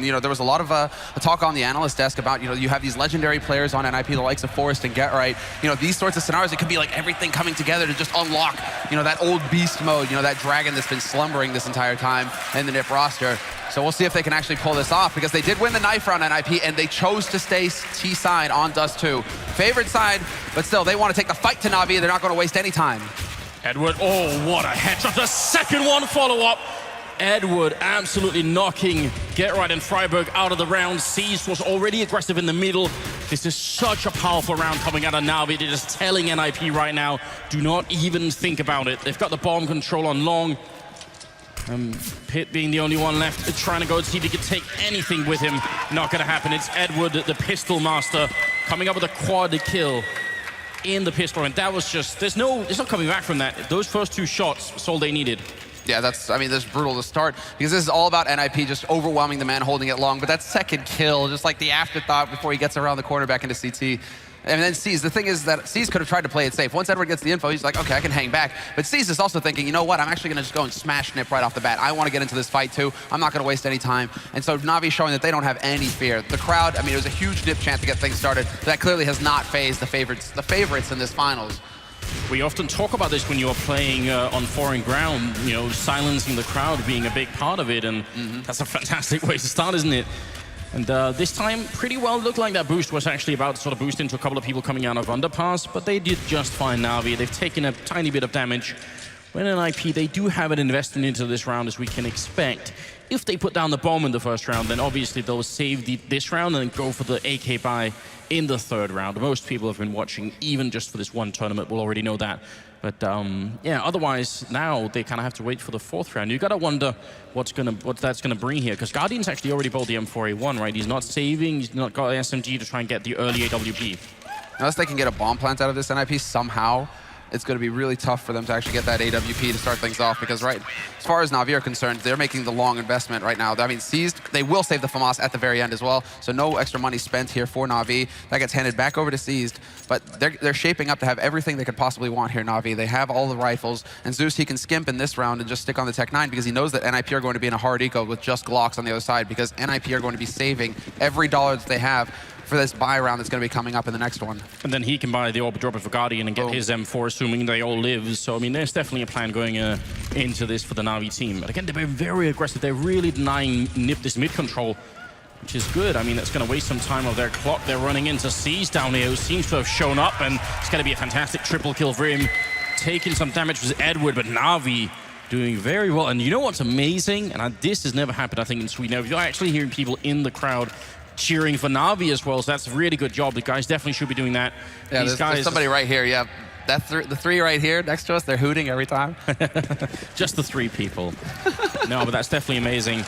You know, there was a lot of talk on the analyst desk about, you know, you have these legendary players on NIP, the likes of Forrest and Get Right. You know, these sorts of scenarios, it could be like everything coming together to just unlock, you know, that old beast mode, you know, that dragon that's been slumbering this entire time in the NIP roster. So we'll see if they can actually pull this off, because they did win the knife round on NIP, and they chose to stay T side on Dust 2. Favorite side, but still, they want to take the fight to NaVi. They're not going to waste any time. Edward, oh, what a headshot. The second one follow-up. Edward absolutely knocking Get Right and Freiburg out of the round. Seized was already aggressive in the middle. This is such a powerful round coming out of NaVi. They're just telling NIP right now, do not even think about it. They've got the bomb control on long. Pit being the only one left, trying to go and see if he could take anything with him. Not going to happen. It's Edward, the pistol master, coming up with a quad kill in the pistol. And that was just, there's no coming back from that. Those first two shots was all they needed. Yeah, that's brutal to start, because this is all about NIP just overwhelming the man, holding it long. But that second kill, just like the afterthought before he gets around the corner back into CT. And then Seized, the thing is that Seized could have tried to play it safe. Once Edward gets the info, he's like, okay, I can hang back. But Seized is also thinking, you know what, I'm actually going to just go and smash NIP right off the bat. I want to get into this fight too. I'm not going to waste any time. And so NaVi showing that they don't have any fear. The crowd, I mean, it was a huge NIP chant to get things started. That clearly has not phased the favorites in this finals. We often talk about this when you're playing on foreign ground, you know, silencing the crowd being a big part of it, and that's a fantastic way to start, isn't it? And this time, pretty well looked like that boost was actually about to sort of boost into a couple of people coming out of underpass, but they did just fine NaVi. They've taken a tiny bit of damage. When NIP, they do have an investment into this round, as we can expect. If they put down the bomb in the first round, then obviously they'll save this round and go for the AK buy in the third round. Most people have been watching, even just for this one tournament, will already know that. But yeah, otherwise now they kind of have to wait for the fourth round. You gotta wonder what that's gonna bring here, because Guardian's actually already bought the M4A1, right? He's not saving, he's not got SMG to try and get the early AWP. Unless they can get a bomb plant out of this NIP somehow, it's going to be really tough for them to actually get that AWP to start things off, because right, as far as NaVi are concerned, they're making the long investment right now. I mean, Seized, they will save the FAMAS at the very end as well, so no extra money spent here for NaVi. That gets handed back over to Seized, but they're shaping up to have everything they could possibly want here, NaVi. They have all the rifles, and Zeus, he can skimp in this round and just stick on the Tech 9, because he knows that NIP are going to be in a hard eco with just Glocks on the other side, because NIP are going to be saving every dollar that they have for this buy round that's going to be coming up in the next one. And then he can buy the Orb Dropper for Guardian and get his M4, assuming they all live. So, I mean, there's definitely a plan going into this for the NaVi team. But again, they're very aggressive. They're really denying NIP this mid-control, which is good. I mean, that's going to waste some time of their clock. They're running into Seized down here, who seems to have shown up, and it's going to be a fantastic triple kill for him. Taking some damage with Edward, but NaVi doing very well. And you know what's amazing? And this has never happened, I think, in Sweden. You're actually hearing people in the crowd cheering for NaVi as well, so that's a really good job. The guys definitely should be doing that. Yeah, there's somebody right here. Yeah, that's the three right here next to us. They're hooting every time. Just the three people. No, but that's definitely amazing.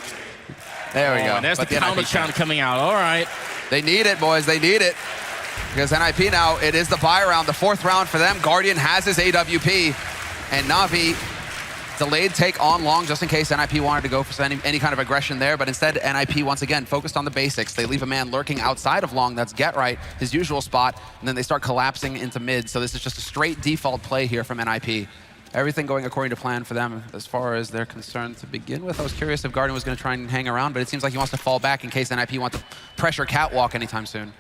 There we go. And there's the counter chant coming out. All right. They need it, boys. They need it. Because NIP now, it is the buy round, the fourth round for them. Guardian has his AWP, and NaVi delayed take on long just in case NIP wanted to go for any kind of aggression there, but instead NIP once again focused on the basics. They leave a man lurking outside of long, that's Get Right, his usual spot, and then they start collapsing into mid. So this is just a straight default play here from NIP. Everything going according to plan for them as far as they're concerned to begin with. I was curious if Guardian was going to try and hang around, but it seems like he wants to fall back in case NIP wants to pressure Catwalk anytime soon.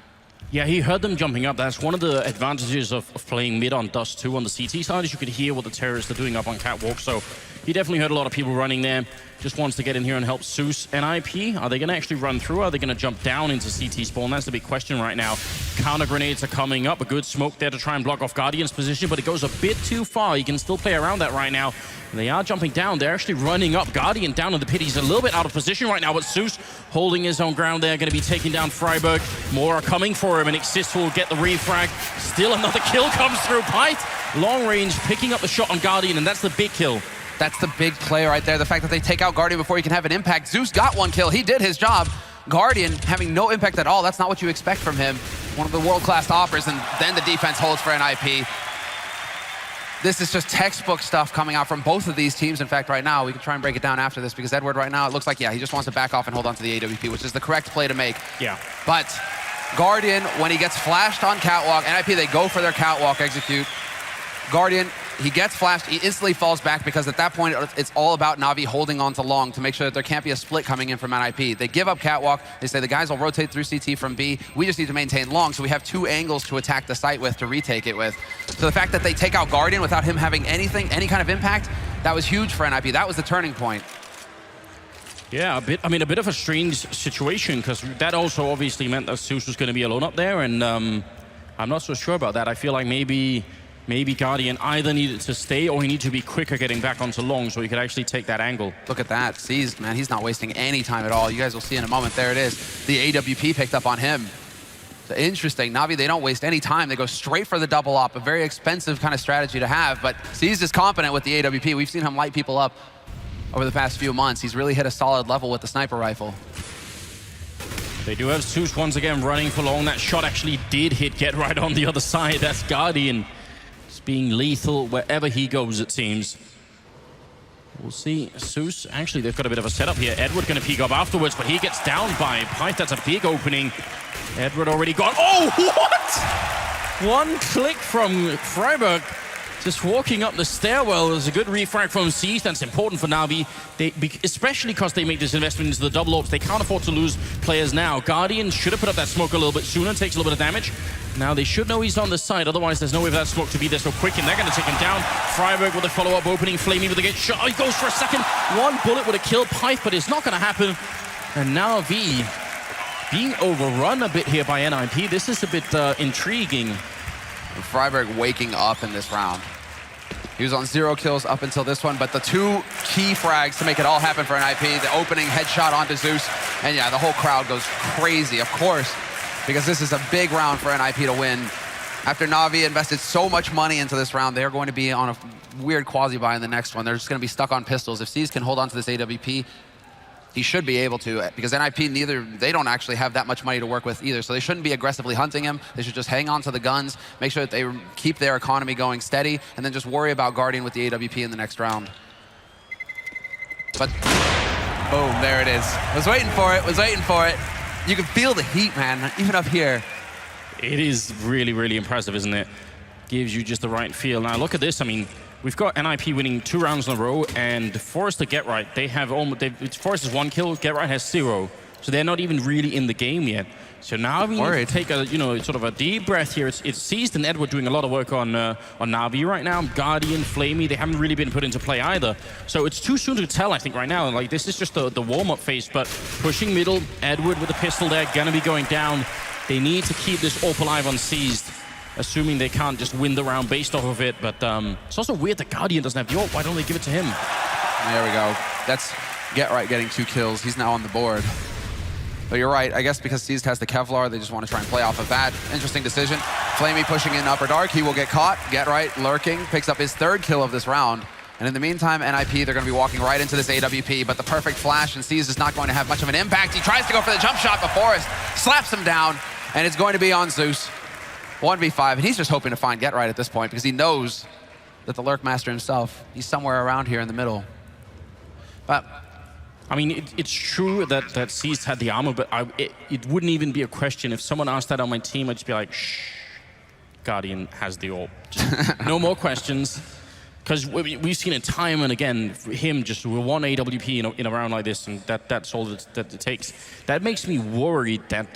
Yeah, he heard them jumping up. That's one of the advantages of playing mid on Dust 2 on the CT side, is you could hear what the terrorists are doing up on Catwalk. So he definitely heard a lot of people running there. Just wants to get in here and help Zeus. NIP, are they going to actually run through? Are they going to jump down into CT spawn? That's the big question right now. Counter grenades are coming up. A good smoke there to try and block off Guardian's position, but it goes a bit too far. You can still play around that right now. And they are jumping down. They're actually running up. Guardian down in the pit. He's a little bit out of position right now, but Zeus holding his own ground there. Going to be taking down Freiburg. More are coming for him, and Exist will get the refrag. Still another kill comes through. Pyt, long range, picking up the shot on Guardian, and that's the big kill. That's the big play right there. The fact that they take out Guardian before he can have an impact. Zeus got one kill. He did his job. Guardian having no impact at all. That's not what you expect from him. One of the world-class offers, and then the defense holds for NIP. This is just textbook stuff coming out from both of these teams. In fact, right now, we can try and break it down after this, because Edward right now, it looks like, yeah, he just wants to back off and hold on to the AWP, which is the correct play to make. Yeah. But Guardian, when he gets flashed on Catwalk, NIP, they go for their Catwalk execute. Guardian he gets flashed, he instantly falls back because at that point, it's all about NaVi holding on to long to make sure that there can't be a split coming in from NIP. They give up catwalk. They say the guys will rotate through CT from B. We just need to maintain long, so we have 2 angles to attack the site with, to retake it with. So the fact that they take out Guardian without him having anything, any kind of impact, that was huge for NIP. That was the turning point. Yeah, a bit of a strange situation, because that also obviously meant that Zeus was going to be alone up there, and I'm not so sure about that. I feel like maybe Guardian either needed to stay or he needed to be quicker getting back onto long so he could actually take that angle. Look at that. Seized, man, he's not wasting any time at all. You guys will see in a moment. There it is. The AWP picked up on him. So interesting. NaVi, they don't waste any time. They go straight for the double op, a very expensive kind of strategy to have, but Seized is confident with the AWP. We've seen him light people up over the past few months. He's really hit a solid level with the sniper rifle. They do have Zeus once again running for long. That shot actually did hit Get Right on the other side. That's Guardian just being lethal wherever he goes, it seems. We'll see. Zeus, actually, they've got a bit of a setup here. Edward going to peek up afterwards, but he gets down by Pyth. That's a big opening. Edward already gone. Oh, what? One click from Freiburg. Just walking up the stairwell is a good refrag from Seized. That's important for NaVi, especially because they make this investment into the double ops. They can't afford to lose players now. Guardian should have put up that smoke a little bit sooner, takes a little bit of damage. Now they should know he's on the side, otherwise there's no way for that smoke to be there so quick, and they're going to take him down. Freiburg with a follow-up opening, Flamey with a get shot. He goes for a second. One bullet would have killed Pyth, but it's not going to happen. And NaVi being overrun a bit here by NIP. This is a bit intriguing. And Freiburg waking up in this round. He was on 0 kills up until this one, but the 2 key frags to make it all happen for NIP, the opening headshot onto Zeus, and yeah, the whole crowd goes crazy, of course, because this is a big round for NIP to win. After NaVi invested so much money into this round, they're going to be on a weird quasi-buy in the next one. They're just going to be stuck on pistols. If Seized can hold on to this AWP, he should be able to, because NIP, they don't actually have that much money to work with either, so they shouldn't be aggressively hunting him. They should just hang on to the guns, make sure that they keep their economy going steady, and then just worry about Guardian with the AWP in the next round. But, boom, there it is. Was waiting for it. You can feel the heat, man, even up here. It is really, really impressive, isn't it? Gives you just the right feel. Now, look at this. I mean, we've got NIP winning 2 rounds in a row, and Forrester Get Right, they have almost, Forrester's 1 kill, Get Right has 0. So they're not even really in the game yet. So now we need to take a, sort of a deep breath here. It's Seized and Edward doing a lot of work on NaVi right now. Guardian, Flamey, they haven't really been put into play either. So it's too soon to tell, I think, right now. Like, this is just the warm-up phase, but pushing middle, Edward with the pistol there, gonna be going down. They need to keep this AWP alive on Seized, assuming they can't just win the round based off of it. But it's also weird that Guardian doesn't have the AWP. Why don't they give it to him? There we go. That's Get Right getting 2 kills. He's now on the board. But you're right. I guess because Seized has the Kevlar, they just want to try and play off of that. Interesting decision. Flamey pushing in upper dark. He will get caught. Get Right lurking. Picks up his 3rd kill of this round. And in the meantime, NIP, they're going to be walking right into this AWP, but the perfect flash, and Seized is not going to have much of an impact. He tries to go for the jump shot, but Forrest slaps him down, and it's going to be on Zeus. 1v5, and he's just hoping to find Get Right at this point because he knows that the Lurk Master himself, he's somewhere around here in the middle. But I mean, it's true that Seized had the armor, but it wouldn't even be a question. If someone asked that on my team, I'd just be like, shh, Guardian has the AWP. Just no more questions. Because we've seen it time and again, him just with 1 AWP in a round like this, and that's all that it takes. That makes me worried that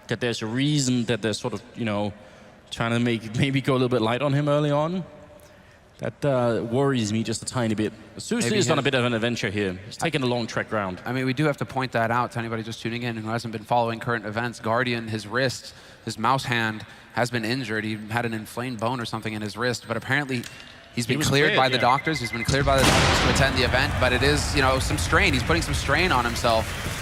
that there's a reason that they're sort of, trying to maybe go a little bit light on him early on. That worries me just a tiny bit. Zeus is on a bit of an adventure here. He's taking a long trek round. I mean, we do have to point that out to anybody just tuning in who hasn't been following current events. Guardian, his wrist, his mouse hand has been injured. He had an inflamed bone or something in his wrist, but apparently he's been cleared by the doctors. He's been cleared by the doctors to attend the event, but it is, some strain. He's putting some strain on himself.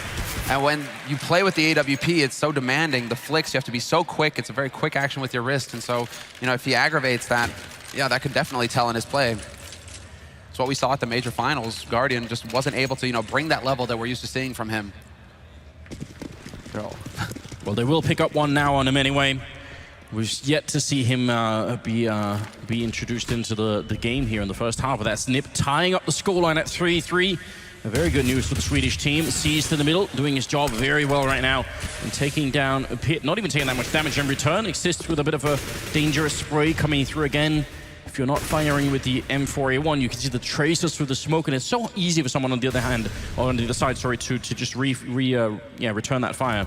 And when you play with the AWP, it's so demanding. The flicks, you have to be so quick. It's a very quick action with your wrist. And so, if he aggravates that, yeah, that could definitely tell in his play. It's what we saw at the major finals. Guardian just wasn't able to, bring that level that we're used to seeing from him. Well, they will pick up one now on him anyway. We've yet to see him be introduced into the game here in the first half. But that's Nip tying up the scoreline at 3-3. Very good news for the Swedish team. Seized in the middle, doing his job very well right now, and taking down a pit, not even taking that much damage in return. Exists with a bit of a dangerous spray coming through again. if you're not firing with the M4A1, you can see the tracers through the smoke, and it's so easy for someone on the other hand, or on the other side, sorry, to just return that fire.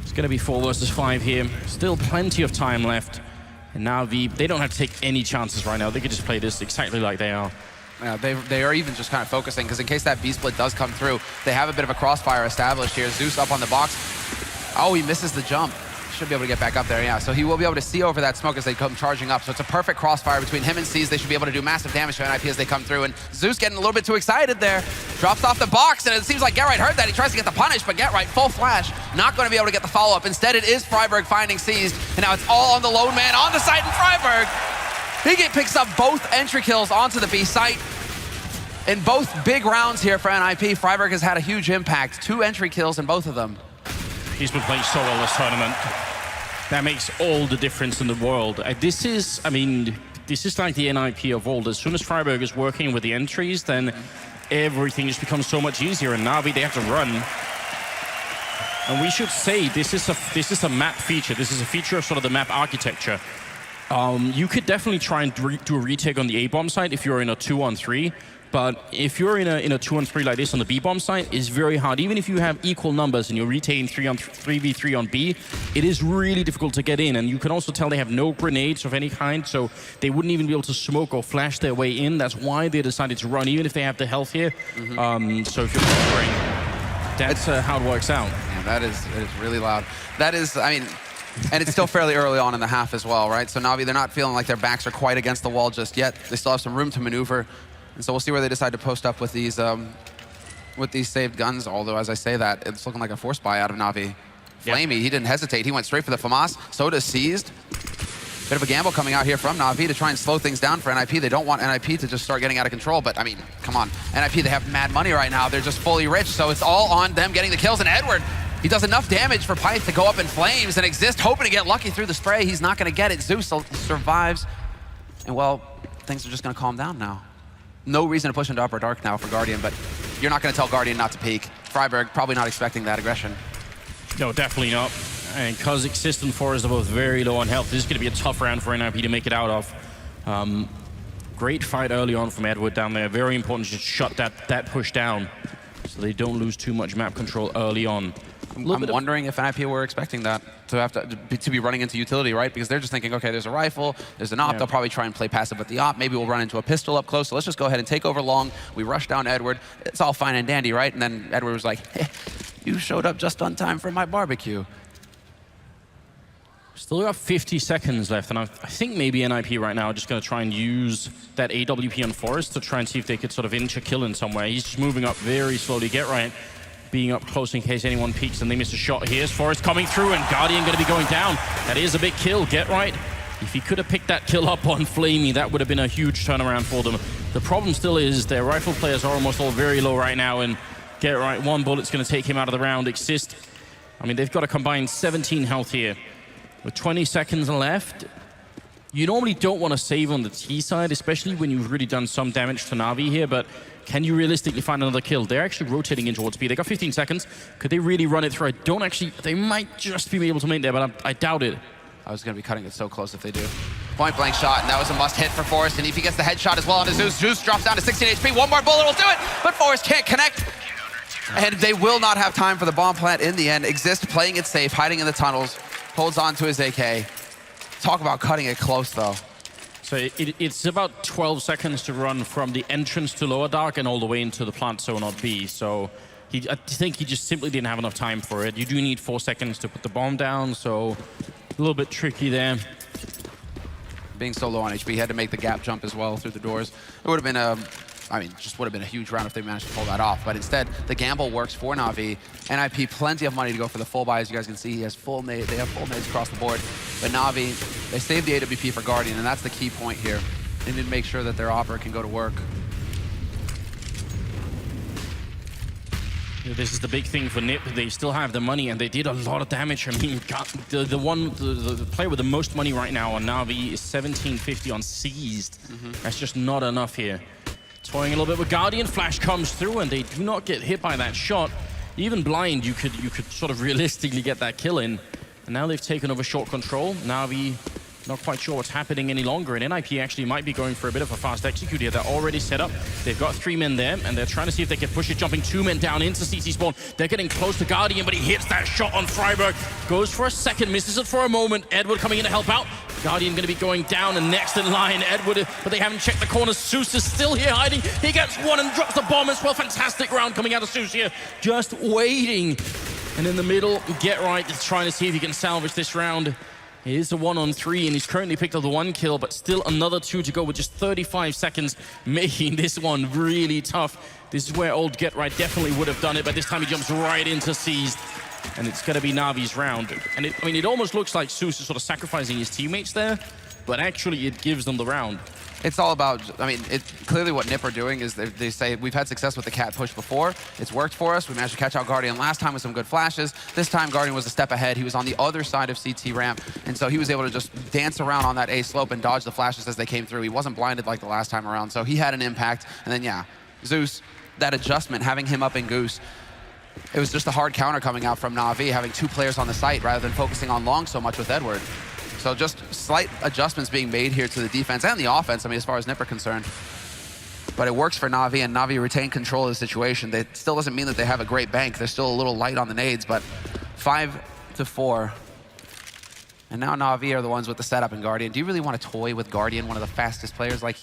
It's going to be 4 versus 5 here. Still plenty of time left. And NaVi, they don't have to take any chances right now. They could just play this exactly like they are. Yeah, they are even just kind of focusing, because in case that B-split does come through, they have a bit of a crossfire established here. Zeus up on the box. Oh, he misses the jump. Should be able to get back up there, yeah. So he will be able to see over that smoke as they come charging up. So it's a perfect crossfire between him and C's. They should be able to do massive damage to NiP as they come through. And Zeus getting a little bit too excited there. Drops off the box, and it seems like GeT_RiGhT heard that. He tries to get the punish, but GeT_RiGhT, full flash, not going to be able to get the follow-up. Instead, it is friberg finding C's, and now it's all on the lone man on the site, and friberg. He picks up both entry kills onto the B site. In both big rounds here for NiP, friberg has had a huge impact. 2 entry kills in both of them. He's been playing so well this tournament. That makes all the difference in the world. This is like the NiP of old. As soon as friberg is working with the entries, then everything just becomes so much easier. And NaVi, they have to run. And we should say this is a map feature. This is a feature of sort of the map architecture. You could definitely try and do a retake on the A-bomb side if you're in a 2-on-3. But if you're in a 2-on-3 like this on the B-bomb side, it's very hard. Even if you have equal numbers and you're retaining 3v3 on B, it is really difficult to get in. And you can also tell they have no grenades of any kind, so they wouldn't even be able to smoke or flash their way in. That's why they decided to run, even if they have the health here. So if you're covering, that's how it works out. Yeah, it is really loud. That is, I mean, and it's still fairly early on in the half as well, right? So NaVi, they're not feeling like their backs are quite against the wall just yet. They still have some room to maneuver. And so we'll see where they decide to post up with these saved guns. Although, as I say that, it's looking like a force buy out of NaVi. Flamey, he didn't hesitate. He went straight for the FAMAS. Soda seized. Bit of a gamble coming out here from NaVi to try and slow things down for NiP. They don't want NiP to just start getting out of control. But, I mean, come on. NiP, they have mad money right now. They're just fully rich. So it's all on them getting the kills. And Edward, he does enough damage for Pyth to go up in flames and exist, hoping to get lucky through the spray. He's not going to get it. Zeus survives. And, well, things are just going to calm down now. No reason to push into upper dark now for Guardian, but you're not going to tell Guardian not to peek. friberg probably not expecting that aggression. No, definitely not. And because Exist and Forest are both very low on health, this is going to be a tough round for NiP to make it out of. Great fight early on from Edward down there. Very important to shut that push down so they don't lose too much map control early on. I'm wondering if NiP were expecting that to have to be running into utility, right? Because they're just thinking, okay, there's a rifle, there's an op. Yeah. They'll probably try and play passive with the op. Maybe we'll run into a pistol up close. So let's just go ahead and take over long. We rush down Edward. It's all fine and dandy, right? And then Edward was like, hey, you showed up just on time for my barbecue. Still got 50 seconds left, and I think maybe NiP right now are just going to try and use that AWP on Forest to try and see if they could sort of inch a kill in some way. He's just moving up very slowly. GeT_RiGhT being up close in case anyone peeks and they miss a shot. Here's Forest coming through, and Guardian going to be going down. That is a big kill. GeT_RiGhT, if he could have picked that kill up on Flamey, that would have been a huge turnaround for them. The problem still is their rifle players are almost all very low right now, and GeT_RiGhT, 1 bullet's going to take him out of the round. Exist, I mean, they've got a combined 17 health here. With 20 seconds left, you normally don't want to save on the T side, especially when you've really done some damage to NaVi here, but can you realistically find another kill? They're actually rotating in towards B. They got 15 seconds. Could they really run it through? They might just be able to make there, but I doubt it. I was going to be cutting it so close if they do. Point blank shot, and that was a must hit for Forest, and if he gets the headshot as well on Zeus, Zeus drops down to 16 HP. 1 more bullet will do it, but Forest can't connect. And they will not have time for the bomb plant in the end. Exist playing it safe, hiding in the tunnels, holds on to his AK. Talk about cutting it close, though. So it's about 12 seconds to run from the entrance to Lower Dark and all the way into the plant zone on B. So I think he just simply didn't have enough time for it. You do need 4 seconds to put the bomb down, so a little bit tricky there. Being so low on HP, he had to make the gap jump as well through the doors. It would have been just would have been a huge round if they managed to pull that off. But instead, the gamble works for NaVi. NiP, plenty of money to go for the full buy. As you guys can see, he has full nades. They have full nades across the board. But NaVi, they saved the AWP for Guardian, and that's the key point here. They need to make sure that their opera can go to work. This is the big thing for NiP. They still have the money, and they did a lot of damage. I mean, the player with the most money right now on NaVi is 1750 on Seized. That's just not enough here. Toying a little bit with Guardian, flash comes through, and they do not get hit by that shot. Even blind, you could sort of realistically get that kill in. And now they've taken over short control. NaVi Not quite sure what's happening any longer, and NiP actually might be going for a bit of a fast execute here. They're already set up. They've got 3 men there, and they're trying to see if they can push it, jumping 2 men down into CC spawn. They're getting close to Guardian, but he hits that shot on Freiburg. Goes for a second, misses it for a moment. Edward coming in to help out. Guardian going to be going down, and next in line, Edward, but they haven't checked the corner. Zeus is still here hiding. He gets one and drops the bomb as well. Fantastic round coming out of Zeus here, just waiting. And in the middle, Get Right is trying to see if he can salvage this round. It is a 1-on-3, and he's currently picked up the 1 kill, but still another 2 to go with just 35 seconds, making this one really tough. This is where old Get Right definitely would have done it, but this time he jumps right into Seized. And it's going to be Navi's round. And it almost looks like Zeus is sort of sacrificing his teammates there, but actually it gives them the round. It's all about, I mean, clearly what NiP are doing is they say, we've had success with the cat push before. It's worked for us. We managed to catch out Guardian last time with some good flashes. This time, Guardian was a step ahead. He was on the other side of CT ramp, and so he was able to just dance around on that A slope and dodge the flashes as they came through. He wasn't blinded like the last time around, so he had an impact. And then, yeah, Zeus, that adjustment, having him up in Goose, it was just a hard counter coming out from NaVi, having 2 players on the site rather than focusing on long so much with Edward. So just slight adjustments being made here to the defense and the offense, I mean, as far as NiP are concerned. But it works for NaVi, and NaVi retain control of the situation. That still doesn't mean that they have a great bank. They're still a little light on the nades, but 5-4. And now NaVi are the ones with the setup in Guardian. Do you really want to toy with Guardian, one of the fastest players? Like,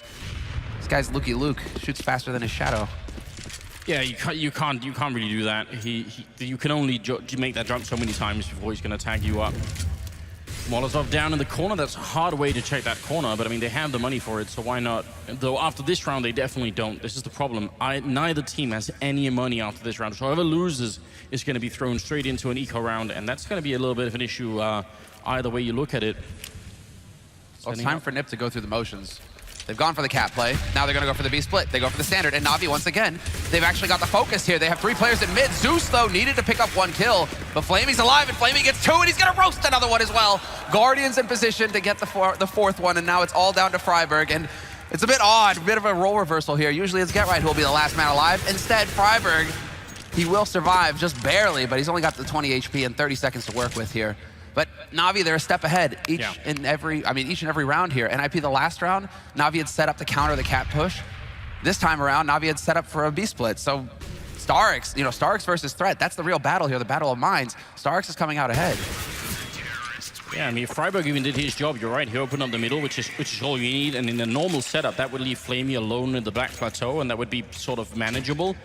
this guy's Lukey Luke, shoots faster than his shadow. Yeah, you can't really do that. You can only make that jump so many times before he's going to tag you up. Molotov down in the corner. That's a hard way to check that corner, but I mean, they have the money for it, so why not? Though after this round, they definitely don't. This is the problem. Neither team has any money after this round, so whoever loses is going to be thrown straight into an eco round, and that's going to be a little bit of an issue either way you look at it. Well, it's time for NiP to go through the motions. They've gone for the cat play. Now they're going to go for the B split. They go for the standard. And NaVi, once again, they've actually got the focus here. They have 3 players in mid. Zeus, though, needed to pick up 1 kill. But Flamey's alive, and Flamey gets 2, and he's going to roast another one as well. Guardian's in position to get the 4th one, and now it's all down to Freiburg. And it's a bit odd, a bit of a role reversal here. Usually it's Get Right who will be the last man alive. Instead, Freiburg, he will survive just barely, but he's only got the 20 HP and 30 seconds to work with here. But NaVi, they're a step ahead each and every round here. NiP the last round, NaVi had set up to counter the cat push. This time around, NaVi had set up for a B split. So Starix, Starix versus Threat, that's the real battle here, the battle of minds. Starix is coming out ahead. Yeah, I mean, Freiburg even did his job. You're right, he opened up the middle, which is all you need. And in a normal setup, that would leave Flamey alone in the back plateau, and that would be sort of manageable.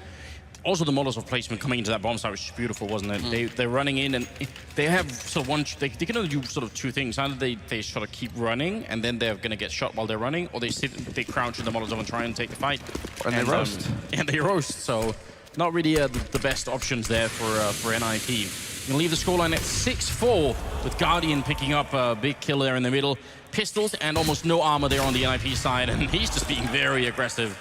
Also, the Molotov placement coming into that bomb site was just beautiful, wasn't it? They're running in, and they have sort of they can only do sort of 2 things. Either they sort of keep running, and then they're going to get shot while they're running, or they crouch in the Molotov and try and take the fight. And they roast. And they roast, so not really the best options there for NiP. We're going to leave the scoreline at 6-4, with Guardian picking up a big kill there in the middle. Pistols and almost no armor there on the NiP side, and he's just being very aggressive.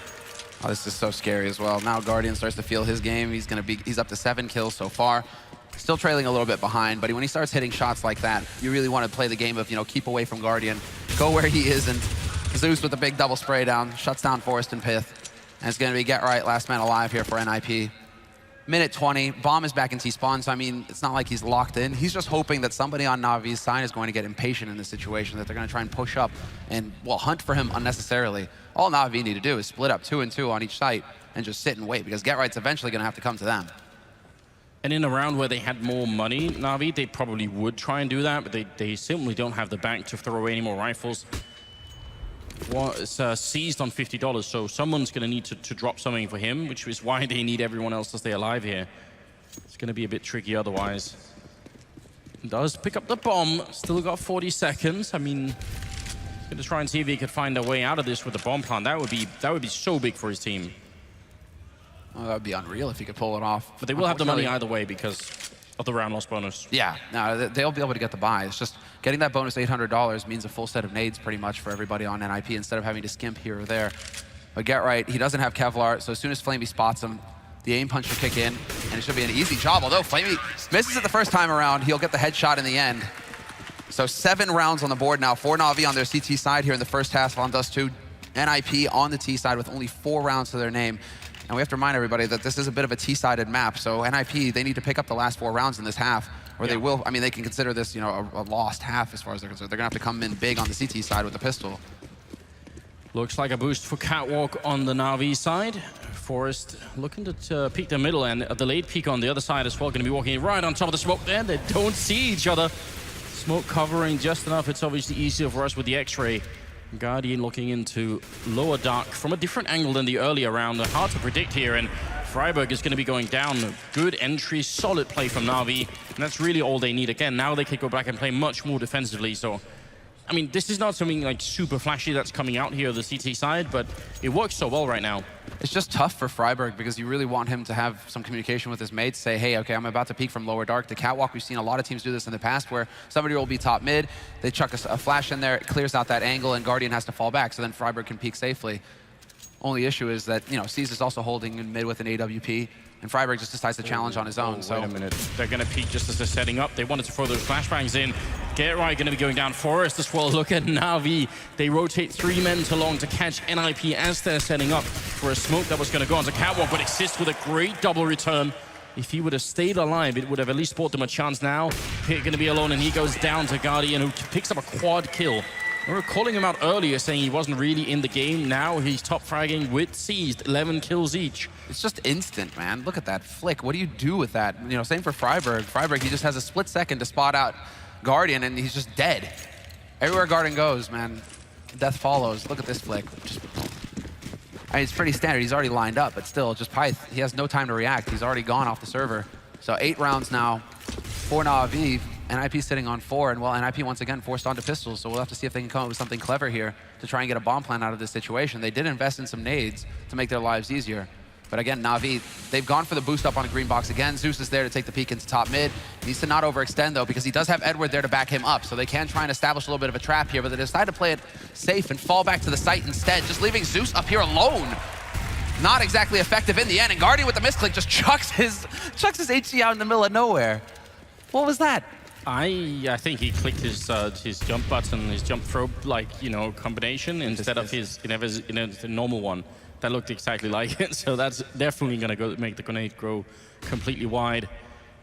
Oh, this is so scary as well. Now Guardian starts to feel his game. He's up to 7 kills so far. Still trailing a little bit behind, but when he starts hitting shots like that, you really want to play the game of, keep away from Guardian. Go where he is, and Zeus with a big double spray down, shuts down Forest and Pith. And it's going to be Get Right, last man alive here for NiP. Minute 20, bomb is back in T-spawn, so I mean, it's not like he's locked in. He's just hoping that somebody on NaVi's side is going to get impatient in this situation, that they're going to try and push up and, well, hunt for him unnecessarily. All NaVi need to do is split up 2 and 2 on each site and just sit and wait, because Get Right's eventually going to have to come to them. And in a round where they had more money, NaVi, they probably would try and do that, but they simply don't have the bank to throw away any more rifles. Well, it's seized on $50, so someone's going to need to drop something for him, which is why they need everyone else to stay alive here. It's going to be a bit tricky otherwise. Does pick up the bomb, still got 40 seconds. I mean, he's going to try and see if he could find a way out of this with the bomb plant. That would be so big for his team. Well, that would be unreal if he could pull it off. But they will have the money either way because of the round loss bonus. Yeah, no, they'll be able to get the buy. It's just getting that bonus $800 means a full set of nades pretty much for everybody on NiP instead of having to skimp here or there. But Get Right, he doesn't have Kevlar, so as soon as Flamey spots him, the aim punch will kick in, and it should be an easy job. Although Flamey misses it the first time around, he'll get the headshot in the end. So 7 rounds on the board now for NaVi on their CT side here in the first half. On Dust 2, NiP on the T side with only 4 rounds to their name. And we have to remind everybody that this is a bit of a T-sided map, so NiP, they need to pick up the last 4 rounds in this half, or they will. I mean, they can consider this, you know, a lost half as far as they're concerned. They're gonna have to come in big on the CT side with the pistol. Looks like a boost for Catwalk on the NaVi side. Forest looking to peek the middle, and the late peek on the other side as well. Going to be walking right on top of the smoke there. They don't see each other. Smoke covering just enough. It's obviously easier for us with the X-ray. Guardian looking into lower dark from a different angle than the earlier round. Hard to predict here, and Freiburg is going to be going down. Good entry, solid play from NaVi, and that's really all they need. Again, now they can go back and play much more defensively. So, I mean, this is not something like super flashy that's coming out here on the CT side, but it works so well right now. It's just tough for Freiburg because you really want him to have some communication with his mates, say, hey, okay, I'm about to peek from lower dark. The Catwalk, we've seen a lot of teams do this in the past where somebody will be top mid, they chuck a flash in there, it clears out that angle, and Guardian has to fall back, so then Freiburg can peek safely. Only issue is that, you know, C's is also holding in mid with an AWP, and Freiburg just decides to challenge on his own. Wait a minute. They're going to peek just as they're setting up. They wanted to throw those flashbangs in. Get right, going to be going down. Forest as well. Look at NaVi. They rotate 3 men to long to catch NIP as they're setting up for a smoke that was going to go onto Catwalk, but Exist with a great double return. If he would have stayed alive, it would have at least bought them a chance now. Pitt going to be alone, and he goes down to Guardian, who picks up a quad kill. We were calling him out earlier, saying he wasn't really in the game. Now he's top fragging with Seized, 11 kills each. It's just instant, man. Look at that flick. What do you do with that? You know, same for Freiburg. Freiburg, he just has a split second to spot out Guardian, and he's just dead. Everywhere Guardian goes, man, death follows. Look at this flick. Just, I mean, it's pretty standard. He's already lined up, but still, just Pyth, he has no time to react. He's already gone off the server. So 8 rounds now for NaVi. NIP sitting on 4, and well, NIP once again forced onto pistols, so we'll have to see if they can come up with something clever here to try and get a bomb plan out of this situation. They did invest in some nades to make their lives easier. But again, NaVi, they've gone for the boost up on a green box again. Zeus is there to take the peek into top mid. He needs to not overextend, though, because he does have Edward there to back him up, so they can try and establish a little bit of a trap here, but they decide to play it safe and fall back to the site instead, just leaving Zeus up here alone. Not exactly effective in the end, and Guardian with the misclick just chucks his HC out in the middle of nowhere. What was that? I think he clicked his jump button, his jump throw, like, you know, combination instead of his the normal one. That looked exactly like it, so that's definitely going to go make the grenade grow completely wide.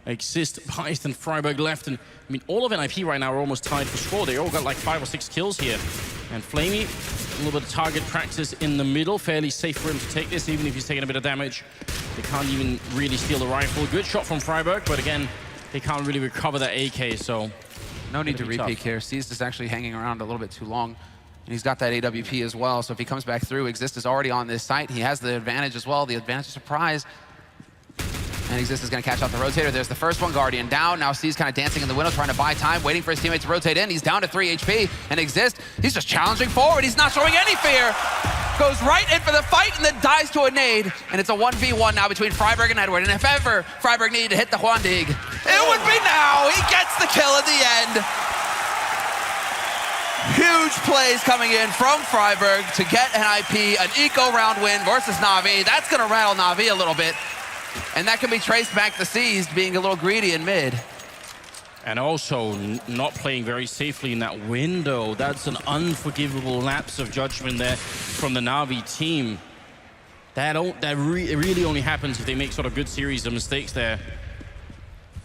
Exist, Python, Freiburg left, and I mean, all of NIP right now are almost tied for score. They all got like 5 or 6 kills here. And Flamey, a little bit of target practice in the middle, fairly safe for him to take this, even if he's taking a bit of damage. They can't even really steal the rifle. Good shot from Freiburg, but again, they can't really recover that AK, so... No need to repeat here. Seized is actually hanging around a little bit too long. And he's got that AWP as well, so if he comes back through, Exist is already on this site. He has the advantage as well, the advantage of surprise. And Exist is going to catch out the rotator. There's the first one, Guardian down. Now C's kind of dancing in the window, trying to buy time, waiting for his teammate to rotate in. He's down to 3 HP. And Exist, he's just challenging forward. He's not showing any fear. Goes right in for the fight and then dies to a nade. And it's a 1v1 now between Freiburg and Edward. And if ever Freiburg needed to hit the Huandig, it would be now. He gets the kill at the end. Huge plays coming in from Freiburg to get NIP an eco round win versus NaVi. That's going to rattle NaVi a little bit. And that can be traced back to Seized being a little greedy in mid. And also not playing very safely in that window. That's an unforgivable lapse of judgment there from the NaVi team. That really only happens if they make sort of good series of mistakes there.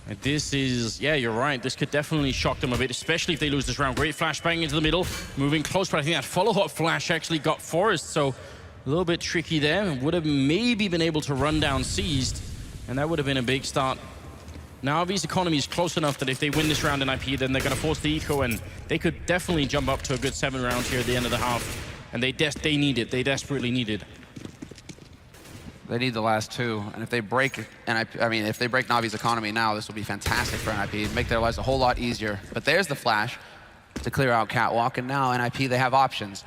And this is, yeah, you're right. This could definitely shock them a bit, especially if they lose this round. Great flashbang into the middle, moving close, but I think that follow-up flash actually got Forest, so a little bit tricky there. Would have maybe been able to run down Seized, and that would have been a big start. NaVi's economy is close enough that if they win this round in IP, then they're going to force the eco, and they could definitely jump up to a good 7 rounds here at the end of the half. And they need it. They desperately need it. They need the last 2, and if they break NIP, I mean, if they break NaVi's economy now, this will be fantastic for NIP. It'd make their lives a whole lot easier. But there's the flash to clear out Catwalk, and now NIP, they have options.